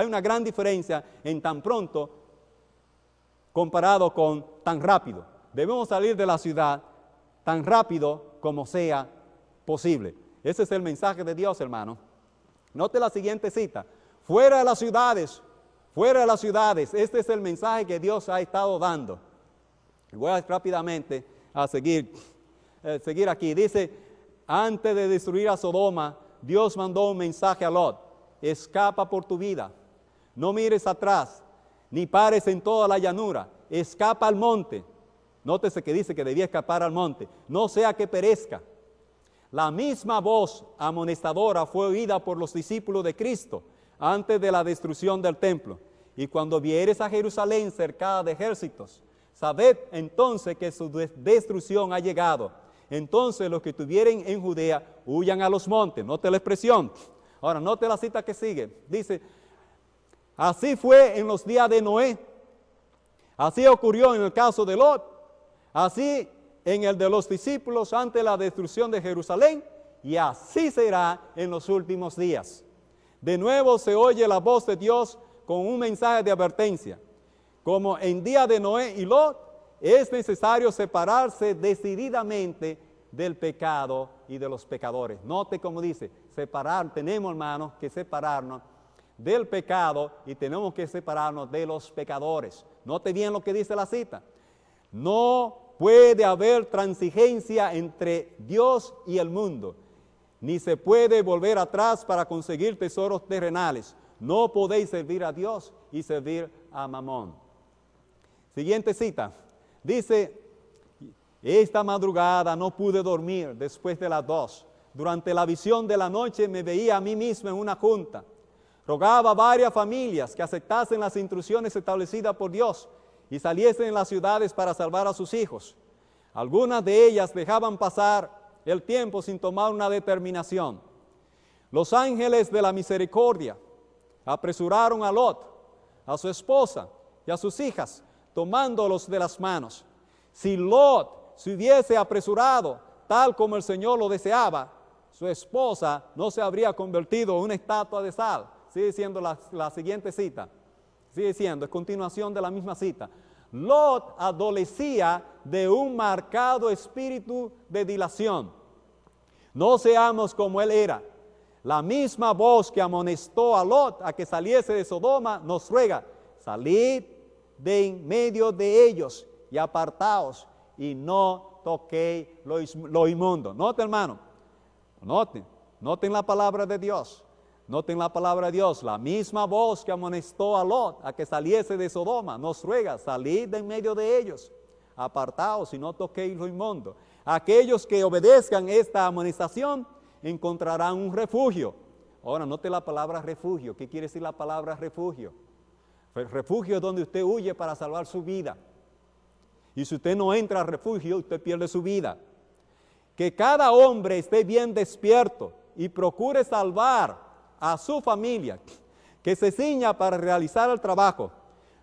una gran diferencia en tan pronto comparado con tan rápido. Debemos salir de la ciudad tan rápido como sea posible. Ese es el mensaje de Dios, hermano. Note la siguiente cita. Fuera de las ciudades, fuera de las ciudades. Este es el mensaje que Dios ha estado dando. Voy a rápidamente a seguir aquí. Dice, antes de destruir a Sodoma, Dios mandó un mensaje a Lot. Escapa por tu vida. No mires atrás, ni pares en toda la llanura. Escapa al monte. Nótese que dice que debía escapar al monte. No sea que perezca. La misma voz amonestadora fue oída por los discípulos de Cristo antes de la destrucción del templo. Y cuando vieres a Jerusalén cercada de ejércitos, sabed entonces que su destrucción ha llegado. Entonces los que estuvieren en Judea huyan a los montes. Note la expresión. Ahora note la cita que sigue. Dice, así fue en los días de Noé. Así ocurrió en el caso de Lot. Así en el de los discípulos ante la destrucción de Jerusalén, y así será en los últimos días. De nuevo se oye la voz de Dios con un mensaje de advertencia. Como en día de Noé y Lot, es necesario separarse decididamente del pecado y de los pecadores. Note cómo dice, tenemos, hermanos, que separarnos del pecado y tenemos que separarnos de los pecadores. Note bien lo que dice la cita. No puede haber transigencia entre Dios y el mundo, ni se puede volver atrás para conseguir tesoros terrenales. No podéis servir a Dios y servir a Mamón. Siguiente cita. Dice, esta madrugada no pude dormir después de las 2. Durante la visión de la noche me veía a mí mismo en una junta. Rogaba a varias familias que aceptasen las instrucciones establecidas por Dios y saliesen en las ciudades para salvar a sus hijos. Algunas de ellas dejaban pasar el tiempo sin tomar una determinación. Los ángeles de la misericordia apresuraron a Lot, a su esposa y a sus hijas, tomándolos de las manos. Si Lot se hubiese apresurado tal como el Señor lo deseaba, su esposa no se habría convertido en una estatua de sal. Sigue diciendo la siguiente cita. Sigue diciendo, es continuación de la misma cita. Lot adolecía de un marcado espíritu de dilación. No seamos como él era. La misma voz que amonestó a Lot a que saliese de Sodoma nos ruega, salid de en medio de ellos y apartaos y no toquéis lo inmundo. Noten, hermano, noten la palabra de Dios. Noten la palabra de Dios. La misma voz que amonestó a Lot a que saliese de Sodoma nos ruega, salid de en medio de ellos, apartaos y no toquéis lo inmundo. Aquellos que obedezcan esta amonestación encontrarán un refugio. Ahora, note la palabra refugio. ¿Qué quiere decir la palabra refugio? El refugio es donde usted huye para salvar su vida. Y si usted no entra al refugio, usted pierde su vida. Que cada hombre esté bien despierto y procure salvar a su familia. que se ciña para realizar el trabajo.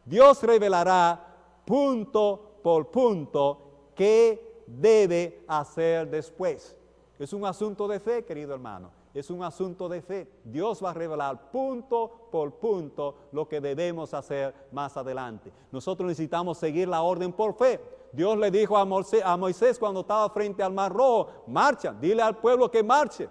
Dios revelará punto por punto qué debe hacer después. Es un asunto de fe, querido hermano. Es un asunto de fe. Dios va a revelar punto por punto lo que debemos hacer más adelante. Nosotros necesitamos seguir la orden por fe. Dios le dijo a Moisés cuando estaba frente al Mar Rojo, marcha, dile al pueblo que marche.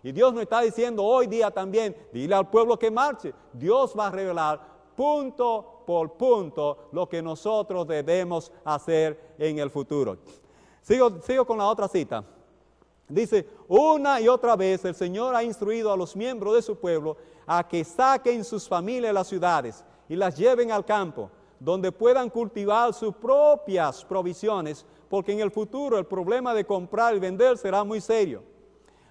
Y Dios nos está diciendo hoy día también, dile al pueblo que marche. Dios va a revelar punto por punto lo que nosotros debemos hacer en el futuro. Sigo con la otra cita. Dice, una y otra vez el Señor ha instruido a los miembros de su pueblo a que saquen sus familias de las ciudades y las lleven al campo, donde puedan cultivar sus propias provisiones, porque en el futuro el problema de comprar y vender será muy serio.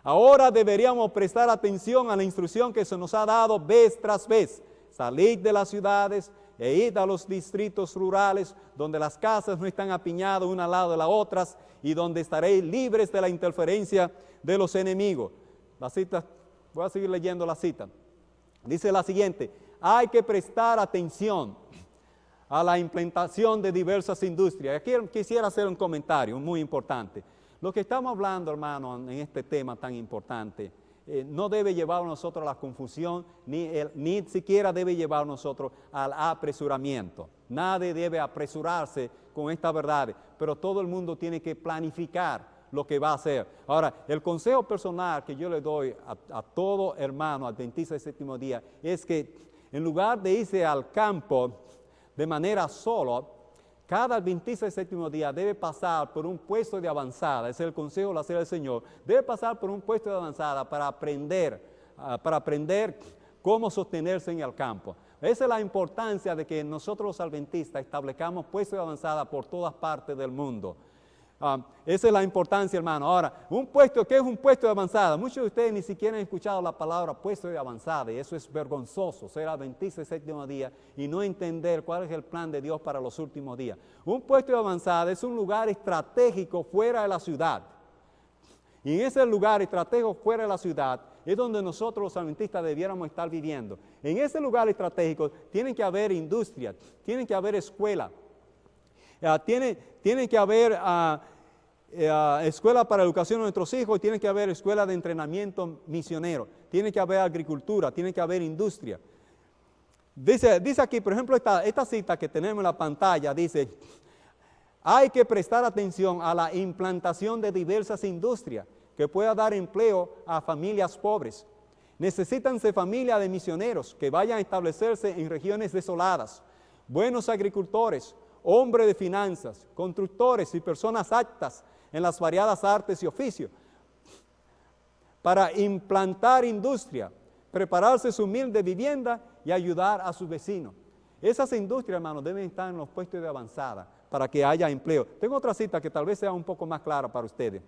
Ahora deberíamos prestar atención a la instrucción que se nos ha dado vez tras vez. Salid de las ciudades e id a los distritos rurales, donde las casas no están apiñadas una al lado de las otras y donde estaréis libres de la interferencia de los enemigos. La cita, voy a seguir leyendo la cita. Dice la siguiente, hay que prestar atención a la implementación de diversas industrias. Aquí quisiera hacer un comentario muy importante. Lo que estamos hablando, hermano, en este tema tan importante, no debe llevar a nosotros a la confusión, ni siquiera debe llevar a nosotros al apresuramiento. Nadie debe apresurarse con esta verdad, pero todo el mundo tiene que planificar lo que va a hacer. Ahora, el consejo personal que yo le doy a todo hermano adventista del séptimo día es que en lugar de irse al campo de manera solo, cada adventista del séptimo día debe pasar por un puesto de avanzada, ese es el consejo de la Cena del Señor, debe pasar por un puesto de avanzada para aprender cómo sostenerse en el campo. Esa es la importancia de que nosotros los adventistas establezcamos puestos de avanzada por todas partes del mundo. Esa es la importancia, hermano. Ahora, ¿qué es un puesto de avanzada? Muchos de ustedes ni siquiera han escuchado la palabra puesto de avanzada y eso es vergonzoso, ser adventista del séptimo día y no entender cuál es el plan de Dios para los últimos días. Un puesto de avanzada es un lugar estratégico fuera de la ciudad. Y en ese lugar estratégico fuera de la ciudad es donde nosotros los adventistas debiéramos estar viviendo. En ese lugar estratégico tienen que haber industria, tienen que haber escuela, tiene que haber escuela para la educación de nuestros hijos, tiene que haber escuela de entrenamiento misionero, tiene que haber agricultura, tiene que haber industria. Dice aquí, por ejemplo, esta cita que tenemos en la pantalla, dice, hay que prestar atención a la implantación de diversas industrias que pueda dar empleo a familias pobres. Necesítanse familias de misioneros que vayan a establecerse en regiones desoladas, buenos agricultores, hombres de finanzas, constructores y personas aptas en las variadas artes y oficios, para implantar industria, prepararse su humilde vivienda y ayudar a sus vecinos. Esas industrias, hermanos, deben estar en los puestos de avanzada para que haya empleo. Tengo otra cita que tal vez sea un poco más clara para ustedes.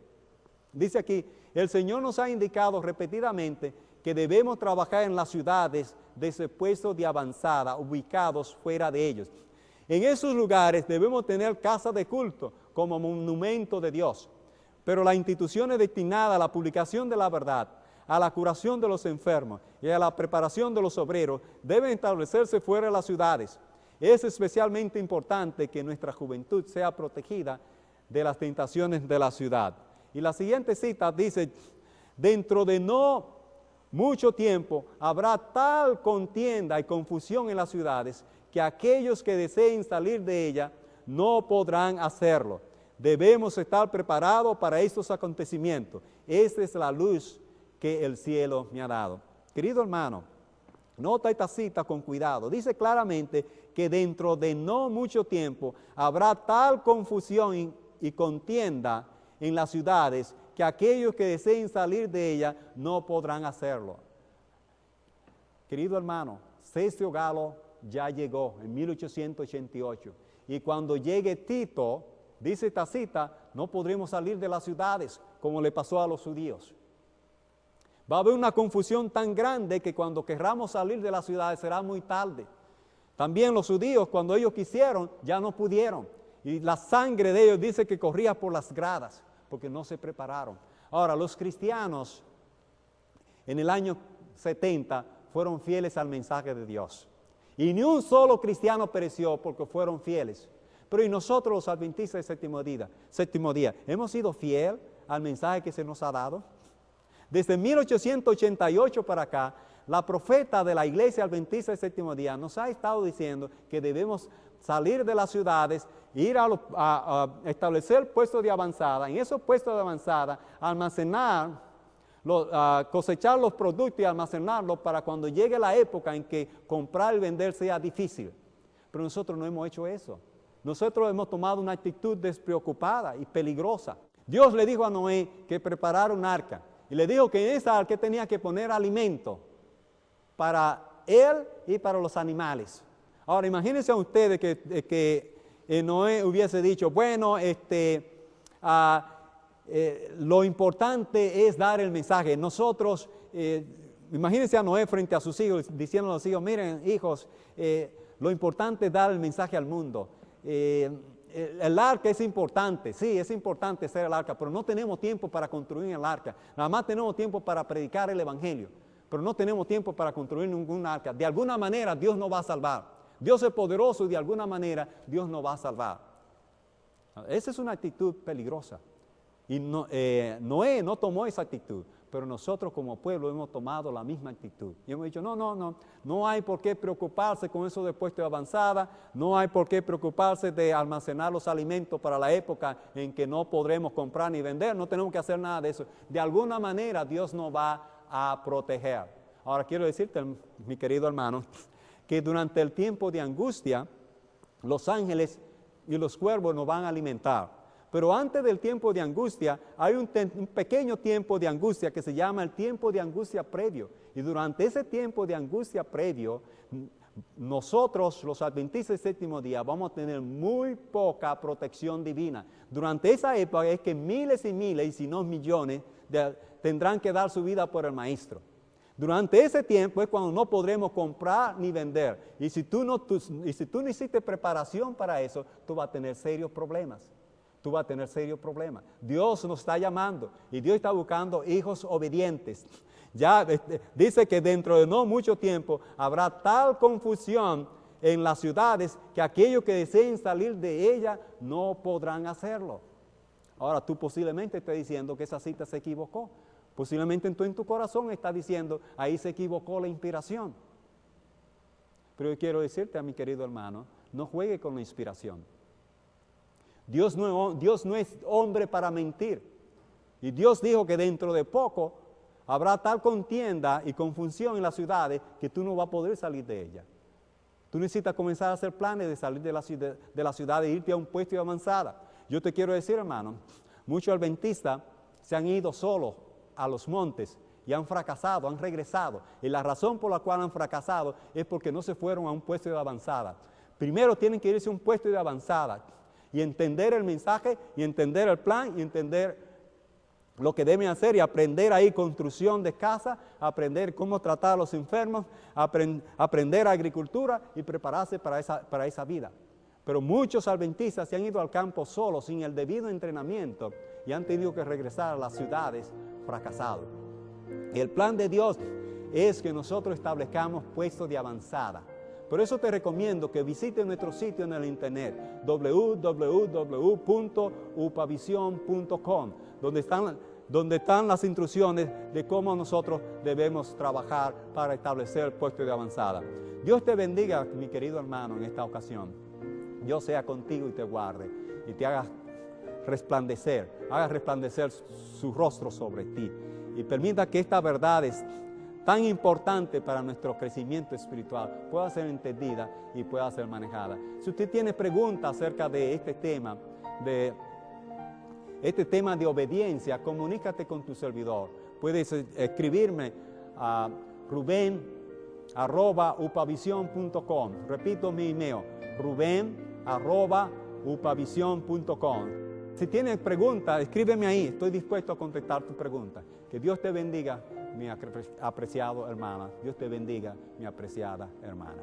Dice aquí, el Señor nos ha indicado repetidamente que debemos trabajar en las ciudades de ese puesto de avanzada, ubicados fuera de ellos. En esos lugares debemos tener casas de culto como monumento de Dios, pero las instituciones destinadas a la publicación de la verdad, a la curación de los enfermos y a la preparación de los obreros deben establecerse fuera de las ciudades. Es especialmente importante que nuestra juventud sea protegida de las tentaciones de la ciudad. Y la siguiente cita dice, dentro de no mucho tiempo habrá tal contienda y confusión en las ciudades que aquellos que deseen salir de ella no podrán hacerlo. Debemos estar preparados para estos acontecimientos. Esta es la luz que el cielo me ha dado. Querido hermano, nota esta cita con cuidado. Dice claramente que dentro de no mucho tiempo habrá tal confusión y contienda en las ciudades que aquellos que deseen salir de ella no podrán hacerlo. Querido hermano, Cestio Galo ya llegó en 1888 y cuando llegue Tito, dice esta cita, no podremos salir de las ciudades como le pasó a los judíos. Va a haber una confusión tan grande que cuando querramos salir de las ciudades será muy tarde. También los judíos, cuando ellos quisieron, ya no pudieron. Y la sangre de ellos dice que corría por las gradas, porque no se prepararon. Ahora, los cristianos en el año 70 fueron fieles al mensaje de Dios. Y ni un solo cristiano pereció porque fueron fieles. Pero ¿y nosotros los adventistas del séptimo día, hemos sido fieles al mensaje que se nos ha dado? Desde 1888 para acá, la profeta de la iglesia adventista del séptimo día nos ha estado diciendo que debemos salir de las ciudades, ir a establecer puestos de avanzada, en esos puestos de avanzada, almacenar, cosechar los productos y almacenarlos para cuando llegue la época en que comprar y vender sea difícil. Pero nosotros no hemos hecho eso. Nosotros hemos tomado una actitud despreocupada y peligrosa. Dios le dijo a Noé que preparara un arca y le dijo que en esa arca tenía que poner alimento para él y para los animales. Ahora imagínense a ustedes que Noé hubiese dicho, bueno, lo importante es dar el mensaje. Nosotros, imagínense a Noé frente a sus hijos, diciendo a los hijos, miren hijos, lo importante es dar el mensaje al mundo. El arca es importante, sí, es importante hacer el arca, pero no tenemos tiempo para construir el arca. Nada más tenemos tiempo para predicar el evangelio, pero no tenemos tiempo para construir ningún arca. De alguna manera Dios nos va a salvar. Dios es poderoso y de alguna manera Dios nos va a salvar. Esa es una actitud peligrosa. Y Noé no tomó esa actitud, pero nosotros como pueblo hemos tomado la misma actitud. Y hemos dicho, no hay por qué preocuparse con eso de puesto de avanzada, no hay por qué preocuparse de almacenar los alimentos para la época en que no podremos comprar ni vender, no tenemos que hacer nada de eso. De alguna manera Dios nos va a proteger. Ahora quiero decirte, mi querido hermano, que durante el tiempo de angustia, los ángeles y los cuervos nos van a alimentar. Pero antes del tiempo de angustia, hay un pequeño tiempo de angustia que se llama el tiempo de angustia previo. Y durante ese tiempo de angustia previo, nosotros, los adventistas del séptimo día, vamos a tener muy poca protección divina. Durante esa época es que miles y miles, y si no millones, tendrán que dar su vida por el Maestro. Durante ese tiempo es cuando no podremos comprar ni vender. Y si tú no hiciste preparación para eso, tú vas a tener serios problemas. Tú vas a tener serios problemas. Dios nos está llamando y Dios está buscando hijos obedientes. Ya dice que dentro de no mucho tiempo habrá tal confusión en las ciudades que aquellos que deseen salir de ella no podrán hacerlo. Ahora tú posiblemente estés diciendo que esa cita se equivocó. Posiblemente tú en tu corazón estás diciendo, ahí se equivocó la inspiración. Pero yo quiero decirte a mi querido hermano, no juegue con la inspiración. Dios no es hombre para mentir. Y Dios dijo que dentro de poco habrá tal contienda y confusión en las ciudades que tú no vas a poder salir de ella. Tú necesitas comenzar a hacer planes de salir de la ciudad e irte a un puesto de avanzada. Yo te quiero decir, hermano, muchos adventistas se han ido solos a los montes y han fracasado, han regresado. Y la razón por la cual han fracasado es porque no se fueron a un puesto de avanzada. Primero tienen que irse a un puesto de avanzada y entender el mensaje, y entender el plan, y entender lo que deben hacer, y aprender ahí construcción de casa, aprender cómo tratar a los enfermos, aprender agricultura y prepararse para esa vida. Pero muchos adventistas se han ido al campo solos, sin el debido entrenamiento, y han tenido que regresar a las ciudades fracasados. Y el plan de Dios es que nosotros establezcamos puestos de avanzada. Por eso te recomiendo que visites nuestro sitio en el internet, www.upavision.com, donde están las instrucciones de cómo nosotros debemos trabajar para establecer el puesto de avanzada. Dios te bendiga, mi querido hermano, en esta ocasión. Dios sea contigo y te guarde y te haga resplandecer su rostro sobre ti. Y permita que esta verdad es tan importante para nuestro crecimiento espiritual pueda ser entendida y pueda ser manejada. Si usted tiene preguntas acerca de este tema de obediencia, comunícate con tu servidor. Puedes escribirme a ruben@upavision.com. Repito mi email, ruben@upavision.com. Si tienes preguntas, escríbeme ahí. Estoy dispuesto a contestar tu pregunta. Que Dios te bendiga, mi apreciado hermana. Dios te bendiga, mi apreciada hermana.